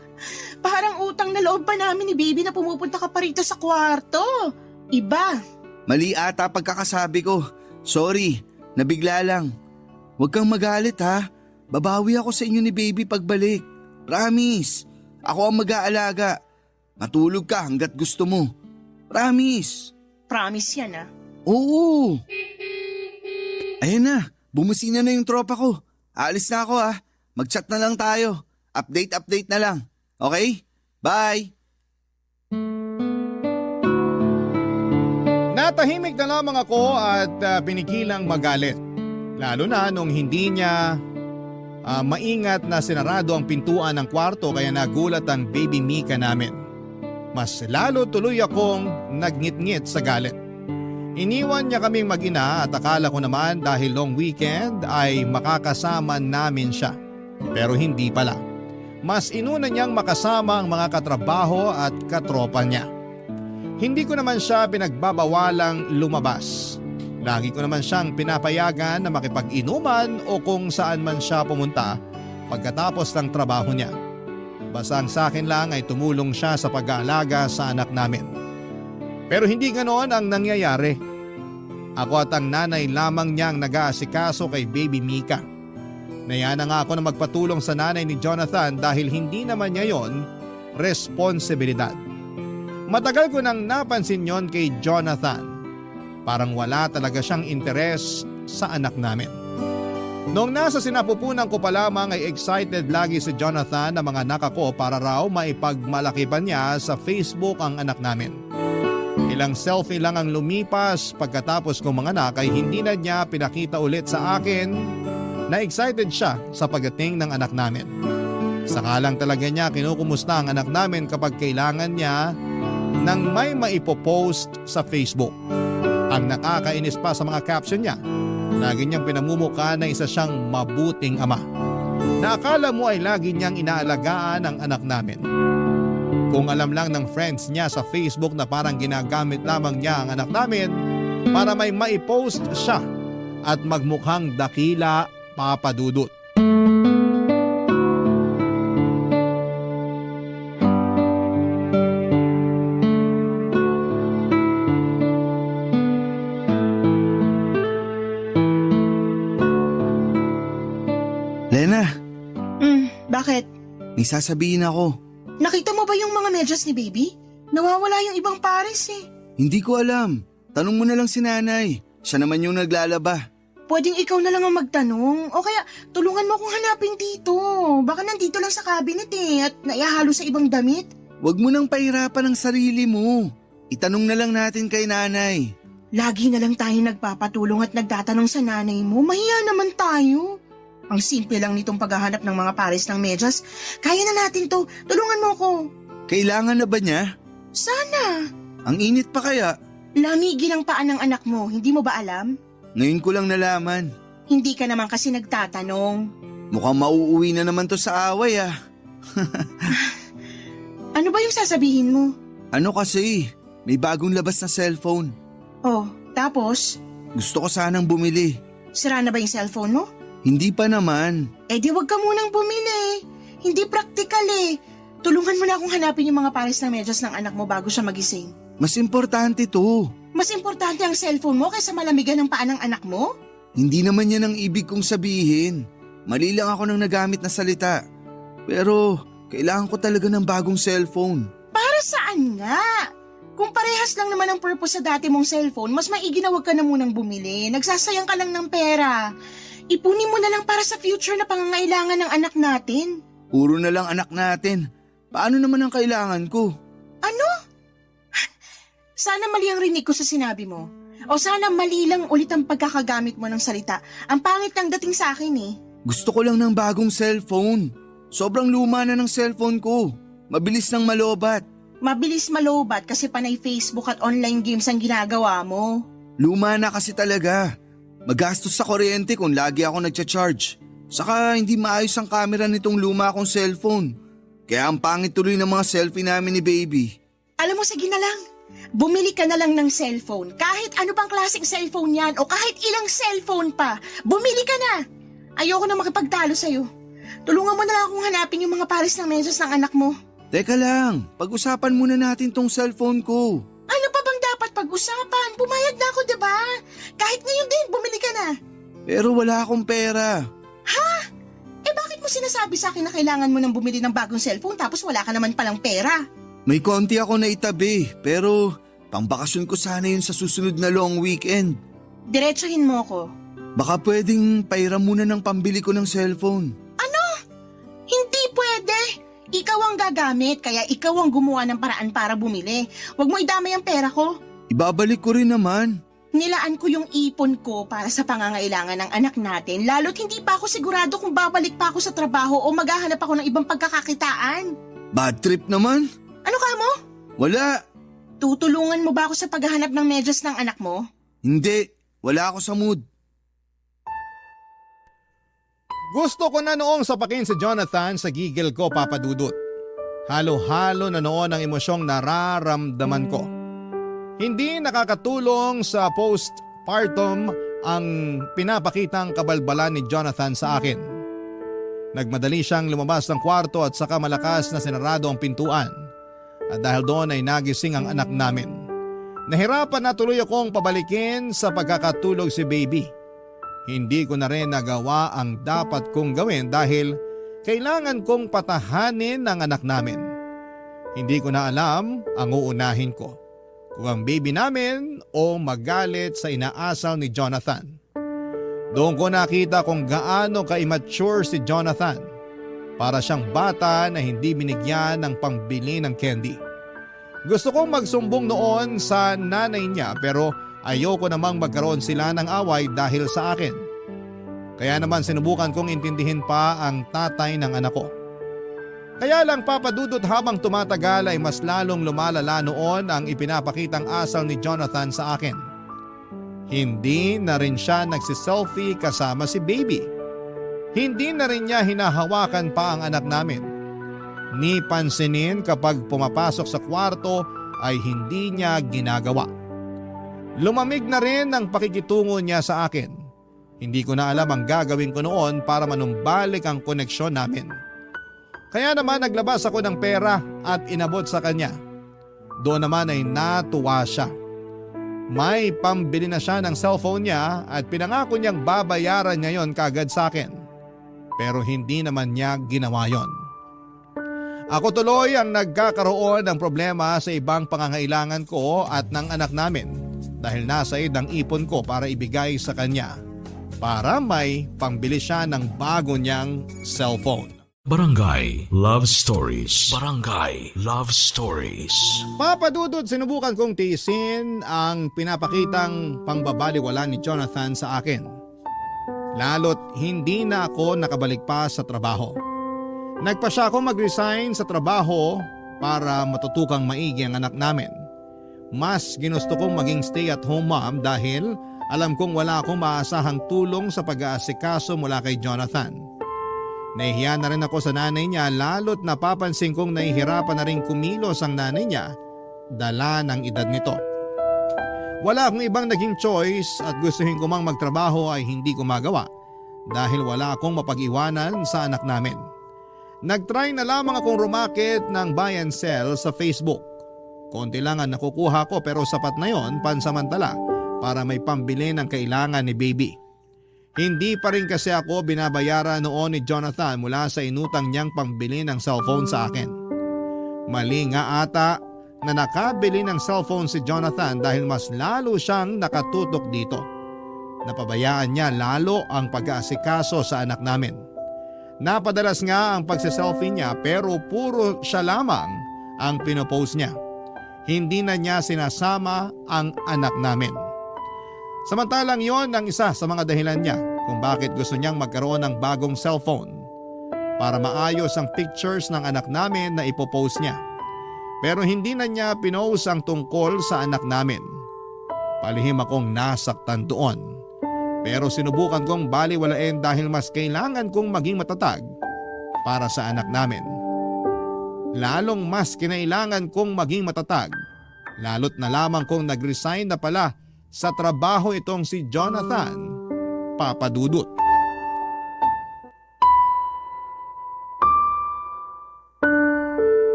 Parang utang na loob pa namin ni baby na pumupunta ka pa rito sa kwarto. Iba. Mali ata pagkakasabi ko. Sorry, nabigla lang. Huwag kang magalit ha. Babawi ako sa inyo ni baby pagbalik. Promise. Ako ang mag-aalaga. Matulog ka hanggat gusto mo. Promise. Promise yan ah. Oo. Ayan na, bumusina na yung tropa ko. Aalis na ako ah. Mag-chat na lang tayo. Update na lang. Okay? Bye! Natahimik na lamang ako at pinigilang magalit. Lalo na nung hindi niya maingat na sinarado ang pintuan ng kwarto kaya nagulat ang baby Mika namin. Mas lalo tuloy akong nagngit-ngit sa galit. Iniwan niya kaming mag-ina at akala ko naman dahil long weekend ay makakasama namin siya. Pero hindi pala. Mas inuna niyang makasama ang mga katrabaho at katropa niya. Hindi ko naman siya pinagbabawalang lumabas. Lagi ko naman siyang pinapayagan na makipag-inuman o kung saan man siya pumunta pagkatapos ng trabaho niya. Basta ang sa akin lang ay tumulong siya sa pag-aalaga sa anak namin. Pero hindi ganoon ang nangyayari. Ako at ang nanay lamang niyang nag-aasikaso kay baby Mika. Naya na nga ako na magpatulong sa nanay ni Jonathan dahil hindi naman niya yon responsibilidad. Matagal ko nang napansin yon kay Jonathan. Parang wala talaga siyang interes sa anak namin. Noong nasa sinapupunan ko pa lamang ay excited lagi si Jonathan na mga anak ako para raw maipagmalaki pa niya sa Facebook ang anak namin. Ilang selfie lang ang lumipas pagkatapos kong mga anak ay hindi na niya pinakita ulit sa akin na excited siya sa pagdating ng anak namin. Sakalang talaga niya kinukumusta ang anak namin kapag kailangan niya nang may maipopost sa Facebook. Ang nakakainis pa sa mga caption niya, lagi niyang pinamumukha na isa siyang mabuting ama. Na akala mo ay lagi niyang inaalagaan ang anak namin. Kung alam lang ng friends niya sa Facebook na parang ginagamit lamang niya ang anak namin para may maipost siya at magmukhang dakila, Papa Dudut. Lena, Bakit? may sasabihin ako. Nakita mo ba yung mga medyas ni baby? Nawawala yung ibang pares eh. Hindi ko alam. Tanong mo na lang si nanay. Siya naman yung naglalaba. Pwedeng ikaw na lang ang magtanong o kaya tulungan mo akong hanapin dito. Baka nandito lang sa cabinet eh at naihahalo sa ibang damit. Huwag mo nang pahirapan ang sarili mo. Itanong na lang natin kay nanay. Lagi na lang tayo nagpapatulong at nagtatanong sa nanay mo. Mahiya naman tayo. Ang simple lang nitong paghahanap ng mga pares ng medyas. Kaya na natin to. Tulungan mo ako. Kailangan na ba niya? Sana. Ang init pa kaya? Lamigin ang paan ng anak mo. Hindi mo ba alam? Ngayon ko lang nalaman. Hindi ka naman kasi nagtatanong. Mukhang mauuwi na naman to sa away ah. Ano ba yung sasabihin mo? Ano kasi? May bagong labas na cellphone. Oh, tapos? Gusto ko sanang bumili. Sira na ba yung cellphone mo? Hindi pa naman. Eh di wag ka munang bumili. Hindi praktikal eh. Tulungan mo na akong hanapin yung mga pares ng medyas ng anak mo bago siya magising. Mas importante to. Mas importante ang cellphone mo kaysa malamigan ng paa ng anak mo? Hindi naman yan ang ibig kong sabihin. Mali lang ako ng nagamit na salita. Pero kailangan ko talaga ng bagong cellphone. Para saan nga? Kung parehas lang naman ang purpose sa dati mong cellphone, mas maigi na wag ka na munang bumili. Nagsasayang ka lang ng pera. Ipunin mo na lang para sa future na pangangailangan ng anak natin. Puro na lang anak natin. Paano naman ang kailangan ko? Ano? Sana mali ang rinig ko sa sinabi mo. O sana mali lang ulit ang pagkakagamit mo ng salita. Ang pangit ng dating sa akin eh. Gusto ko lang ng bagong cellphone. Sobrang luma na ng cellphone ko. Mabilis nang malobat. Mabilis malobat kasi panay Facebook at online games ang ginagawa mo. Luma na kasi talaga. Magastos sa kuryente kung lagi ako nagcha-charge. Saka hindi maayos ang camera nitong luma kong cellphone. Kaya ang pangit tuloy ng mga selfie namin ni baby. Alam mo, sige na lang. Bumili ka na lang ng cellphone. Kahit ano pang klaseng cellphone yan o kahit ilang cellphone pa. Bumili ka na. Ayoko na makipagtalo sa'yo. Tulungan mo na lang akong hanapin yung mga pares ng medyas ng anak mo. Teka lang, pag-usapan muna natin tong cellphone ko. Ano pa bang dapat pag-usapan? Bumayad na ako, diba? Kahit ngayon din, bumili ka na. Pero wala akong pera. Bakit mo sinasabi sa akin na kailangan mo nang bumili ng bagong cellphone tapos wala ka naman palang pera? May konti ako na itabi, pero pangbakasyon ko sana yun sa susunod na long weekend. Diretsuhin mo ako. Baka pwedeng pairam muna ng pambili ko ng cellphone. Hindi pwede. Ikaw ang gagamit, kaya ikaw ang gumawa ng paraan para bumili. Huwag mo idamay ang pera ko. Ibabalik ko rin naman. Nilaan ko yung ipon ko para sa pangangailangan ng anak natin, lalo't hindi pa ako sigurado kung babalik pa ako sa trabaho o maghahanap ako ng ibang pagkakakitaan. Bad trip naman. Ano ka mo? Wala. Tutulungan mo ba ako sa paghahanap ng medyas ng anak mo? Hindi. Wala ako sa mood. Gusto ko na noong sapakin si Jonathan sa gigil ko, Papa Dudut. Halo-halo na noon ang emosyong nararamdaman ko. Hindi nakakatulong sa postpartum ang pinapakitang kabalbalan ni Jonathan sa akin. Nagmadali siyang lumabas ng kwarto at saka malakas na sinarado ang pintuan. At dahil doon ay nagising ang anak namin. Nahirapan na tuloy akong pabalikin sa pagkakatulog si baby. Hindi ko na rin nagawa ang dapat kong gawin dahil kailangan kong patahanin ang anak namin. Hindi ko na alam ang uunahin ko. Kung ang baby namin o magalit sa inaasal ni Jonathan. Doon ko nakita kung gaano ka-immature si Jonathan. Para siyang bata na hindi binigyan ng pangbili ng candy. Gusto kong magsumbong noon sa nanay niya pero ayoko namang magkaroon sila ng away dahil sa akin. Kaya naman sinubukan kong intindihin pa ang tatay ng anak ko. Kaya lang Papa Dudut, habang tumatagal ay mas lalong lumalala noon ang ipinapakitang asal ni Jonathan sa akin. Hindi na rin siya nagsiselfie kasama si baby. Hindi na rin niya hinahawakan pa ang anak namin. Ni pansinin kapag pumapasok sa kwarto ay hindi niya ginagawa. Lumamig na rin ang pakikitungo niya sa akin. Hindi ko na alam ang gagawin ko noon para manumbalik ang koneksyon namin. Kaya naman naglabas ako ng pera at inabot sa kanya. Doon naman ay natuwa siya. May pambili na siya ng cellphone niya at pinangako niyang babayaran niya yon kaagad sa akin. Pero hindi naman niya ginawa yon. Ako tuloy ang nagkakaroon ng problema sa ibang pangangailangan ko at ng anak namin dahil nasa ang ipon ko para ibigay sa kanya para may pangbili siya ng bago niyang cellphone. Barangay Love Stories. Barangay Love Stories. Papa Dudut, sinubukan kong tiisin ang pinapakitang pangbabaliwala ni Jonathan sa akin. Lalo't hindi na ako nakabalik pa sa trabaho. Nagpa siya akong mag-resign sa trabaho para matutukang maigi ang anak namin. Mas ginusto kong maging stay-at-home mom dahil alam kong wala akong maasahang tulong sa pag-aasikaso mula kay Jonathan. Nahihiya na rin ako sa nanay niya lalo't napapansin kong nahihirapan na rin kumilos ang nanay niya dala ng edad nito. Wala akong ibang naging choice at gustuhin ko mang magtrabaho ay hindi ko magawa dahil wala akong mapag-iwanan sa anak namin. Nagtry na lamang akong rumakit ng buy and sell sa Facebook. Konti lang ang nakukuha ko pero sapat na yon pansamantala para may pambili ng kailangan ni baby. Hindi pa rin kasi ako binabayaran noon ni Jonathan mula sa inutang niyang pambili ng cellphone sa akin. Mali nga ata na nakabili ng cellphone si Jonathan dahil mas lalo siyang nakatutok dito. Napabayaan niya lalo ang pag-aasikaso sa anak namin. Napadalas nga ang pagsiselfie niya pero puro siya lamang ang pinopost niya. Hindi na niya sinasama ang anak namin. Samantalang yon ang isa sa mga dahilan niya kung bakit gusto niyang magkaroon ng bagong cellphone para maayos ang pictures ng anak namin na ipopost niya. Pero hindi na niya pinost ang tungkol sa anak namin. Palihim akong nasaktan doon. Pero sinubukan kong baliwalain dahil mas kailangan kong maging matatag para sa anak namin. Lalong mas kinailangan kong maging matatag, lalo't na lamang kong nag-resign na pala sa trabaho itong si Jonathan, Papa Dudut.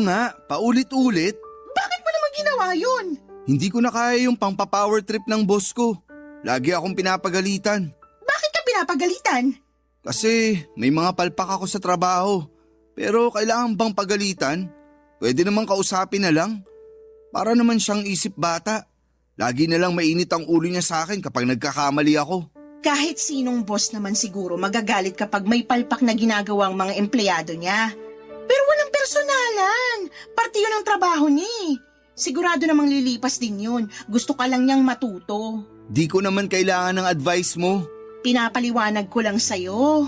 nga, paulit-ulit. Bakit mo naman ginawa yun? Hindi ko na kaya yung pangpa-power trip ng boss ko. Lagi akong pinapagalitan. Bakit ka pinapagalitan? Kasi may mga palpak ako sa trabaho. Pero kailangan bang pagalitan? Pwede namang kausapin na lang. Para naman siyang isip bata. Lagi na lang mainit ang ulo niya sa akin kapag nagkakamali ako. Kahit sinong boss naman siguro magagalit kapag may palpak na ginagawang mga empleyado niya. Pero walang personalan. Parte yun ang trabaho niya eh. Sigurado namang lilipas din yun. Gusto ka lang niyang matuto. Di ko naman kailangan ng advice mo. Pinapaliwanag ko lang sa'yo.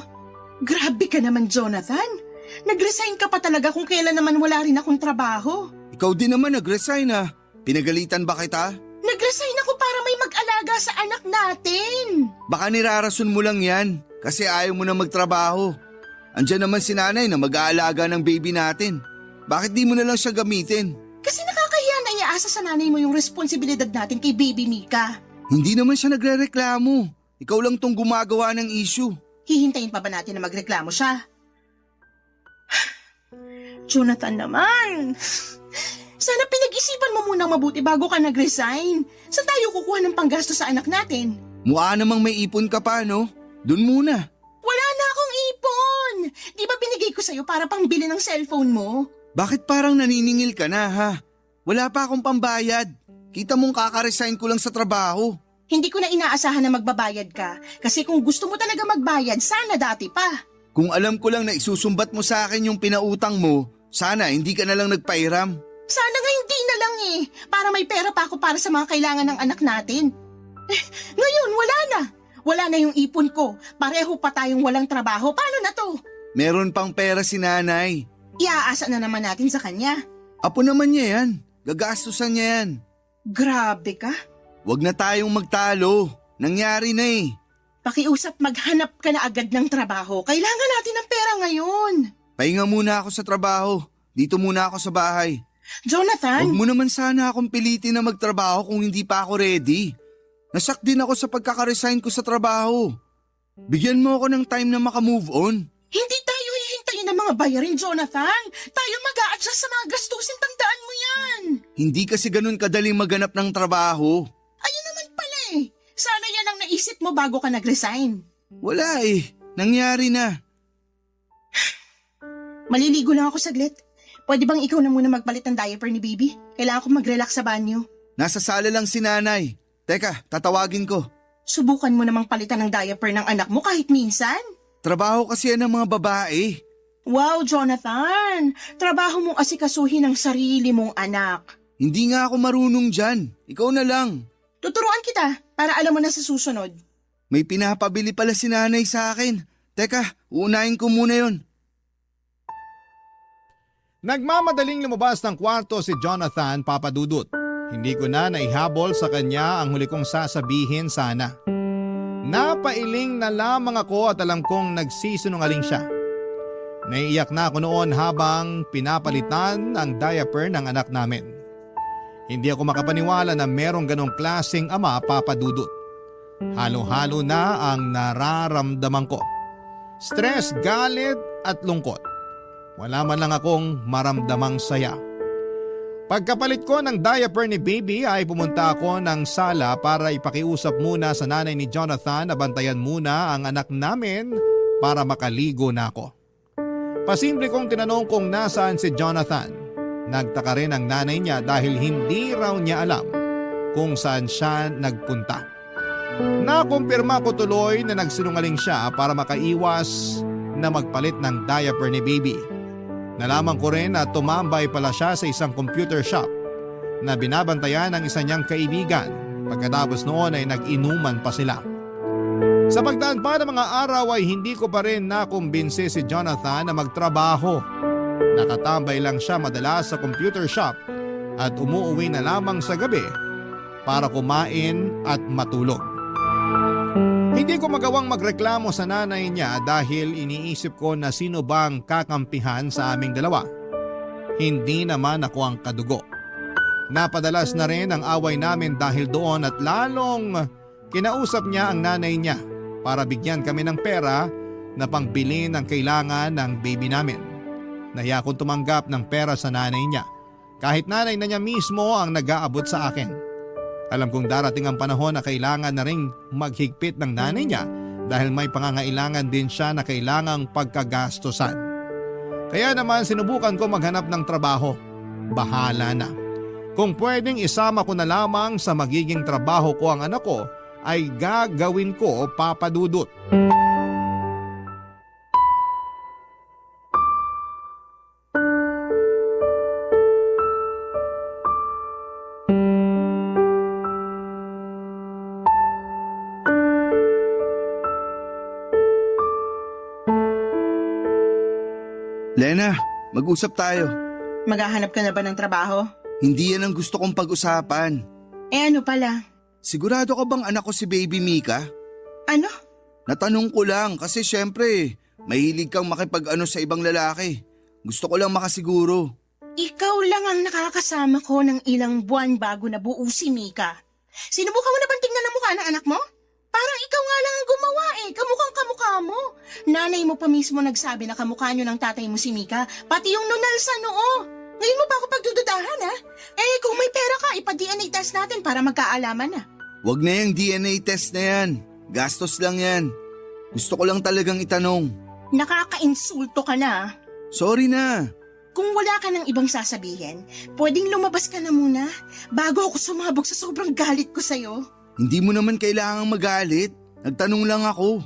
Grabe ka naman, Jonathan. Nag-resign ka pa talaga kung kailan naman wala rin akong trabaho. Ikaw din naman nag-resign ah. Pinagalitan ba kita? Nag-resign ako para may mag-alaga sa anak natin. Baka nirarason mo lang yan kasi ayaw mo na magtrabaho. Andiyan naman si nanay na mag-aalaga ng baby natin. Bakit di mo na lang siya gamitin? Kasi nakakahiya na iaasa sa nanay mo yung responsibilidad natin kay baby Mika. Hindi naman siya nagre-reklamo. Ikaw lang tong gumagawa ng issue. Hihintayin pa ba natin na magreklamo siya? Jonathan naman. Sana pinag-isipan mo munang mabuti bago ka nag-resign. Saan tayo kukuha ng panggasto sa anak natin? Mukha namang may ipon ka pa, no? Doon muna. Wala na akong ipon. Di ba binigay ko sa'yo para pangbili ng cellphone mo? Bakit parang naniningil ka na, ha? Wala pa akong pambayad. Kita mong kaka-resign ko lang sa trabaho. Hindi ko na inaasahan na magbabayad ka. Kasi kung gusto mo talaga magbayad, sana dati pa. Kung alam ko lang na isusumbat mo sa akin yung pinautang mo, sana hindi ka na lang nagpairam. Sana nga hindi na lang eh. Para may pera pa ako para sa mga kailangan ng anak natin. Ngayon, wala na. Wala na yung ipon ko. Pareho pa tayong walang trabaho. Paano na to? Meron pang pera si nanay. Iaasa na naman natin sa kanya. Apo naman niya yan. Gagastusan niya yan. Grabe ka. Huwag na tayong magtalo. Nangyari na eh. Pakiusap maghanap ka na agad ng trabaho. Kailangan natin ng pera ngayon. Pahinga muna ako sa trabaho. Dito muna ako sa bahay. Jonathan! Huwag mo naman sana akong pilitin na magtrabaho kung hindi pa ako ready. Nasak din ako sa pagkaka-resign ko sa trabaho. Bigyan mo ako ng time na makamove on. Hindi tayo hihintayin ng mga bayarin, Jonathan. Tayo mag-a-adjust sa mga gastusin. Tandaan mo yan. Hindi kasi ganun kadaling maganap ng trabaho. Ayun naman pala eh. Sana yan ang naisip mo bago ka nag-resign. Wala eh. Nangyari na. Maliligo lang ako saglit. Pwede bang ikaw na muna magpalit ng diaper ni baby? Kailangan ko mag-relax sa banyo. Nasa sala lang si nanay. Teka, tatawagin ko. Subukan mo namang palitan ng diaper ng anak mo kahit minsan. Trabaho kasi yan ng mga babae. Wow, Jonathan! Trabaho mong asikasuhin ang sarili mong anak. Hindi nga ako marunong dyan. Ikaw na lang. Tuturuan kita para alam mo na sa susunod. May pinapabili pala si nanay sa akin. Teka, uunahin ko muna yon. Nagmamadaling lumabas ng kwarto si Jonathan, Papa Dudut. Hindi ko na naihabol sa kanya ang huli kong sasabihin sana. Napailing na lamang ako at alam kong nagsisinungaling siya. Naiiyak na ako noon habang pinapalitan ang diaper ng anak namin. Hindi ako makapaniwala na merong ganong klaseng ama, Papa Dudut. Halo-halo na ang nararamdaman ko. Stress, galit at lungkot. Wala man lang akong maramdamang saya. Pagkapalit ko ng diaper ni baby ay pumunta ako ng sala para ipakiusap muna sa nanay ni Jonathan na bantayan muna ang anak namin para makaligo na ako. Pasimple kong tinanong kung nasaan si Jonathan. Nagtaka rin ang nanay niya dahil hindi raw niya alam kung saan siya nagpunta. Nakumpirma ko tuloy na nagsinungaling siya para makaiwas na magpalit ng diaper ni baby. Nalaman ko rin na tumambay pala siya sa isang computer shop na binabantayan ng isa niyang kaibigan. Pagkatapos noon ay nag-inuman pa sila. Sa pagdaan pa ng mga araw ay hindi ko pa rin nakumbinsi si Jonathan na magtrabaho. Nakatambay lang siya madalas sa computer shop at umuuwi na lamang sa gabi para kumain at matulog. Hindi ko magawang magreklamo sa nanay niya dahil iniisip ko na sino bang kakampihan sa aming dalawa. Hindi naman ako ang kadugo. Napadalas na rin ang away namin dahil doon at lalong kinausap niya ang nanay niya para bigyan kami ng pera na pangbili ng kailangan ng baby namin. Nahiya akong tumanggap ng pera sa nanay niya. Kahit nanay na niya mismo ang nag-aabot sa akin. Alam kong darating ang panahon na kailangan na ring maghigpit ng nanay niya dahil may pangangailangan din siya na kailangang pagkagastosan. Kaya naman sinubukan ko maghanap ng trabaho. Bahala na. Kung pwedeng isama ko na lamang sa magiging trabaho ko ang anak ko, ay gagawin ko, Papa Dudut. Lena, mag-usap tayo. Maghahanap ka na ba ng trabaho? Hindi yan ang gusto kong pag-usapan. Ano pala? Sigurado ka bang anak ko si Baby Mika? Ano? Natanong ko lang kasi syempre, mahilig kang makipag-ano sa ibang lalaki. Gusto ko lang makasiguro. Ikaw lang ang nakakasama ko ng ilang buwan bago nabuo si Mika. Sinubukan mo na bang tingnan ang mukha ng anak mo? Parang ikaw nga lang ang gumawa kamukhang kamukha mo. Nanay mo pa mismo nagsabi na kamukha nyo ng tatay mo si Mika, pati yung nunal sa noo. Ngayon mo pa ako pagdududahan ha? Kung may pera ka, ipa-DNA test natin para magkaalaman na. Wag na yung DNA test na yan. Gastos lang yan. Gusto ko lang talagang itanong. Nakaka-insulto ka na. Sorry na. Kung wala ka ng ibang sasabihin, pwedeng lumabas ka na muna bago ako sumabog sa sobrang galit ko sa'yo. Hindi mo naman kailangang magalit. Nagtanong lang ako.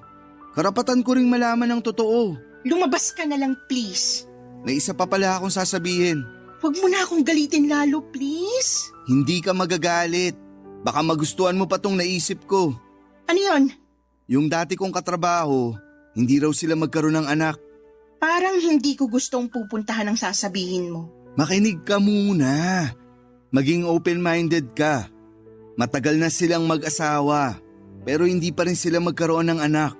Karapatan ko ring malaman ang totoo. Lumabas ka na lang please. May isa pa pala akong sasabihin. Huwag mo na akong galitin lalo please. Hindi ka magagalit. Baka magustuhan mo pa tong naisip ko. Ano yon? Yung dati kong katrabaho, hindi raw sila magkaroon ng anak. Parang hindi ko gustong pupuntahan ang sasabihin mo. Makinig ka muna. Maging open-minded ka. Matagal na silang mag-asawa, pero hindi pa rin sila magkaroon ng anak.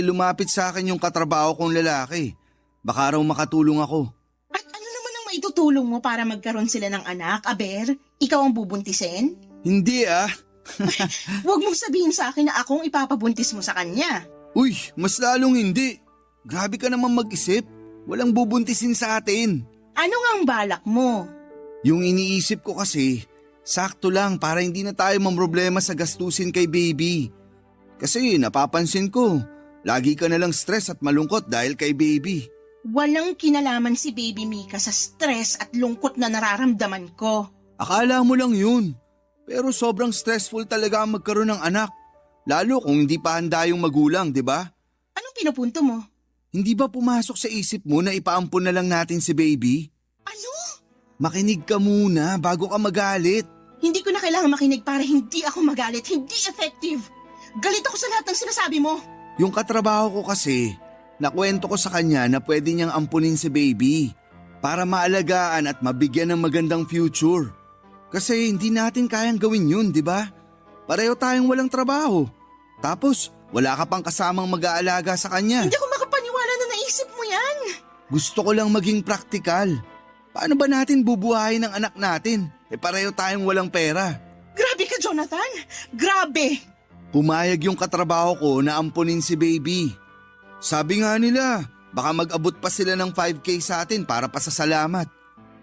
Lumapit sa akin yung katrabaho kong lalaki. Baka raw makatulong ako. At ano naman ang maitutulong mo para magkaroon sila ng anak, Aber? Ikaw ang bubuntisin? Hindi ah. Huwag mong sabihin sa akin na akong ipapabuntis mo sa kanya. Uy, mas lalong hindi. Grabe ka naman mag-isip. Walang bubuntisin sa atin. Ano nga ang balak mo? Yung iniisip ko kasi, sakto lang para hindi na tayo mamroblema sa gastusin kay baby. Kasi napapansin ko, lagi ka na lang stress at malungkot dahil kay baby. Walang kinalaman si Baby Mika sa stress at lungkot na nararamdaman ko. Akala mo lang yun. Pero sobrang stressful talaga ang magkaroon ng anak. Lalo kung hindi pa handa yung magulang, di ba? Anong pinupunto mo? Hindi ba pumasok sa isip mo na ipaampon na lang natin si baby? Ano? Makinig ka muna bago ka magalit. Hindi ko na kailangan makinig para hindi ako magalit. Hindi effective. Galit ako sa lahat ng sinasabi mo. Yung katrabaho ko kasi, nakwento ko sa kanya na pwede niyang ampunin si baby para maalagaan at mabigyan ng magandang future. Kasi hindi natin kayang gawin yun, di ba? Pareho tayong walang trabaho. Tapos, wala ka pang kasamang mag-aalaga sa kanya. Hindi ako makapaniwala na naisip mo yan. Gusto ko lang maging praktikal. Paano ba natin bubuhayin ang anak natin? Pareho tayong walang pera. Grabe ka, Jonathan. Grabe. Pumayag yung katrabaho ko na ampunin si baby. Sabi nga nila, baka mag-abot pa sila ng 5K sa atin para pasasalamat.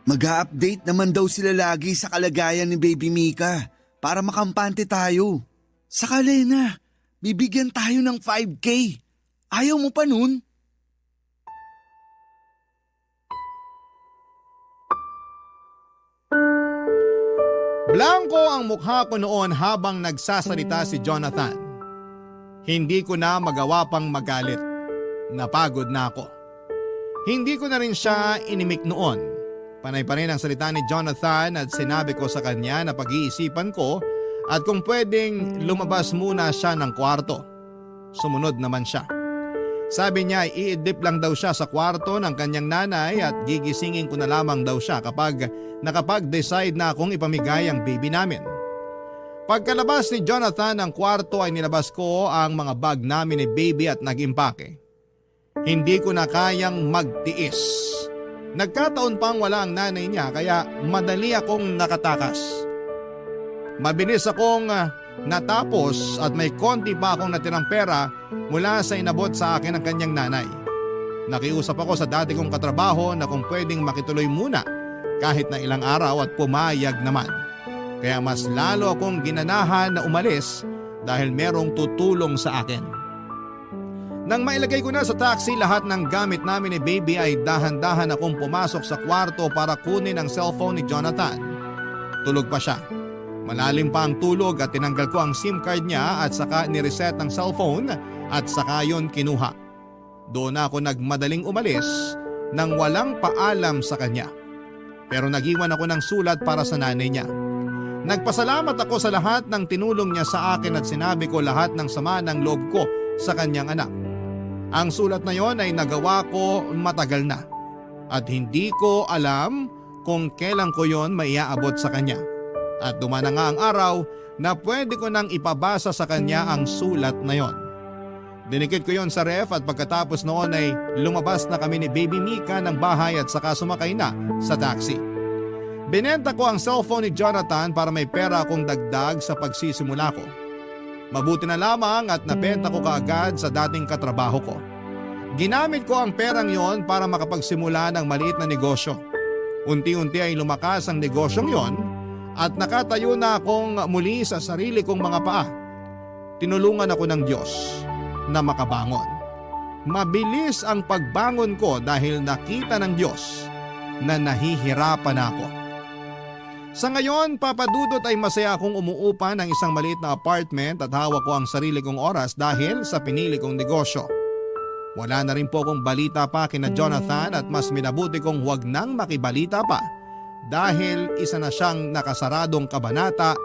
Mag-a-update naman daw sila lagi sa kalagayan ni Baby Mika para makampante tayo. Saka Lena, bibigyan tayo ng 5K. Ayaw mo pa nun? Blanco ang mukha ko noon habang nagsasalita si Jonathan. Hindi ko na magawa pang magalit. Napagod na ako. Hindi ko na rin siya inimik noon. Panay pa rin ang salita ni Jonathan at sinabi ko sa kanya na pag-iisipan ko at kung pwedeng lumabas muna siya ng kwarto. Sumunod naman siya. Sabi niya iidip lang daw siya sa kwarto ng kanyang nanay at gigisingin ko na lamang daw siya kapag nakapag-decide na akong ipamigay ang baby namin. Pagkalabas ni Jonathan ng kwarto ay nilabas ko ang mga bag namin ni baby at nag-impake. Hindi ko na kayang magtiis. Nagkataon pang wala ang nanay niya kaya madali akong nakatakas. Mabilis akong natapos at may konti pa akong natirang pera mula sa inabot sa akin ng kanyang nanay. Nakiusap ako sa dati kong katrabaho na kung pwedeng makituloy muna kahit na ilang araw at pumayag naman. Kaya mas lalo akong ginanahan na umalis dahil merong tutulong sa akin. Nang mailagay ko na sa taxi lahat ng gamit namin ni Baby ay dahan-dahan akong pumasok sa kwarto para kunin ang cellphone ni Jonathan. Tulog pa siya. Malalim pa ang tulog at tinanggal ko ang SIM card niya at saka nireset ang cellphone at saka yon kinuha. Doon ako nagmadaling umalis nang walang paalam sa kanya. Pero nag-iwan ako ng sulat para sa nanay niya. Nagpasalamat ako sa lahat ng tinulong niya sa akin at sinabi ko lahat ng sama ng loob ko sa kanyang anak. Ang sulat na yon ay nagawa ko matagal na at hindi ko alam kung kailan ko yon maiaabot sa kanya. At dumana nga ang araw na pwede ko nang ipabasa sa kanya ang sulat na yon. Dinikit ko yon sa ref at pagkatapos noon ay lumabas na kami ni Baby Mika ng bahay at saka sumakay na sa taxi. Binenta ko ang cellphone ni Jonathan para may pera akong dagdag sa pagsisimula ko. Mabuti na lamang at napenta ko kaagad sa dating katrabaho ko. Ginamit ko ang perang yon para makapagsimula ng maliit na negosyo. Unti-unti ay lumakas ang negosyong yon at nakatayo na akong muli sa sarili kong mga paa. Tinulungan ako ng Diyos na makabangon. Mabilis ang pagbangon ko dahil nakita ng Diyos na nahihirapan ako. Sa ngayon, Papadudot, ay masaya akong umuupa ng isang maliit na apartment at hawak ko ang sarili kong oras dahil sa pinili kong negosyo. Wala na rin po akong balita pa kina Jonathan at mas minabuti kong huwag nang makibalita pa dahil isa na siyang nakasaradong kabanata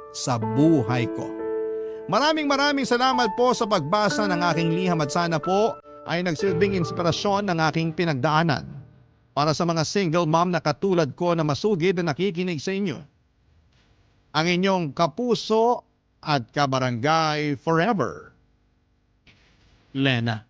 sa buhay ko. Maraming salamat po sa pagbasa ng aking liham at sana po ay nagsilbing inspirasyon ng aking pinagdaanan para sa mga single mom na katulad ko na masugid na nakikinig sa inyo. Ang inyong kapuso at kabarangay forever, Lena.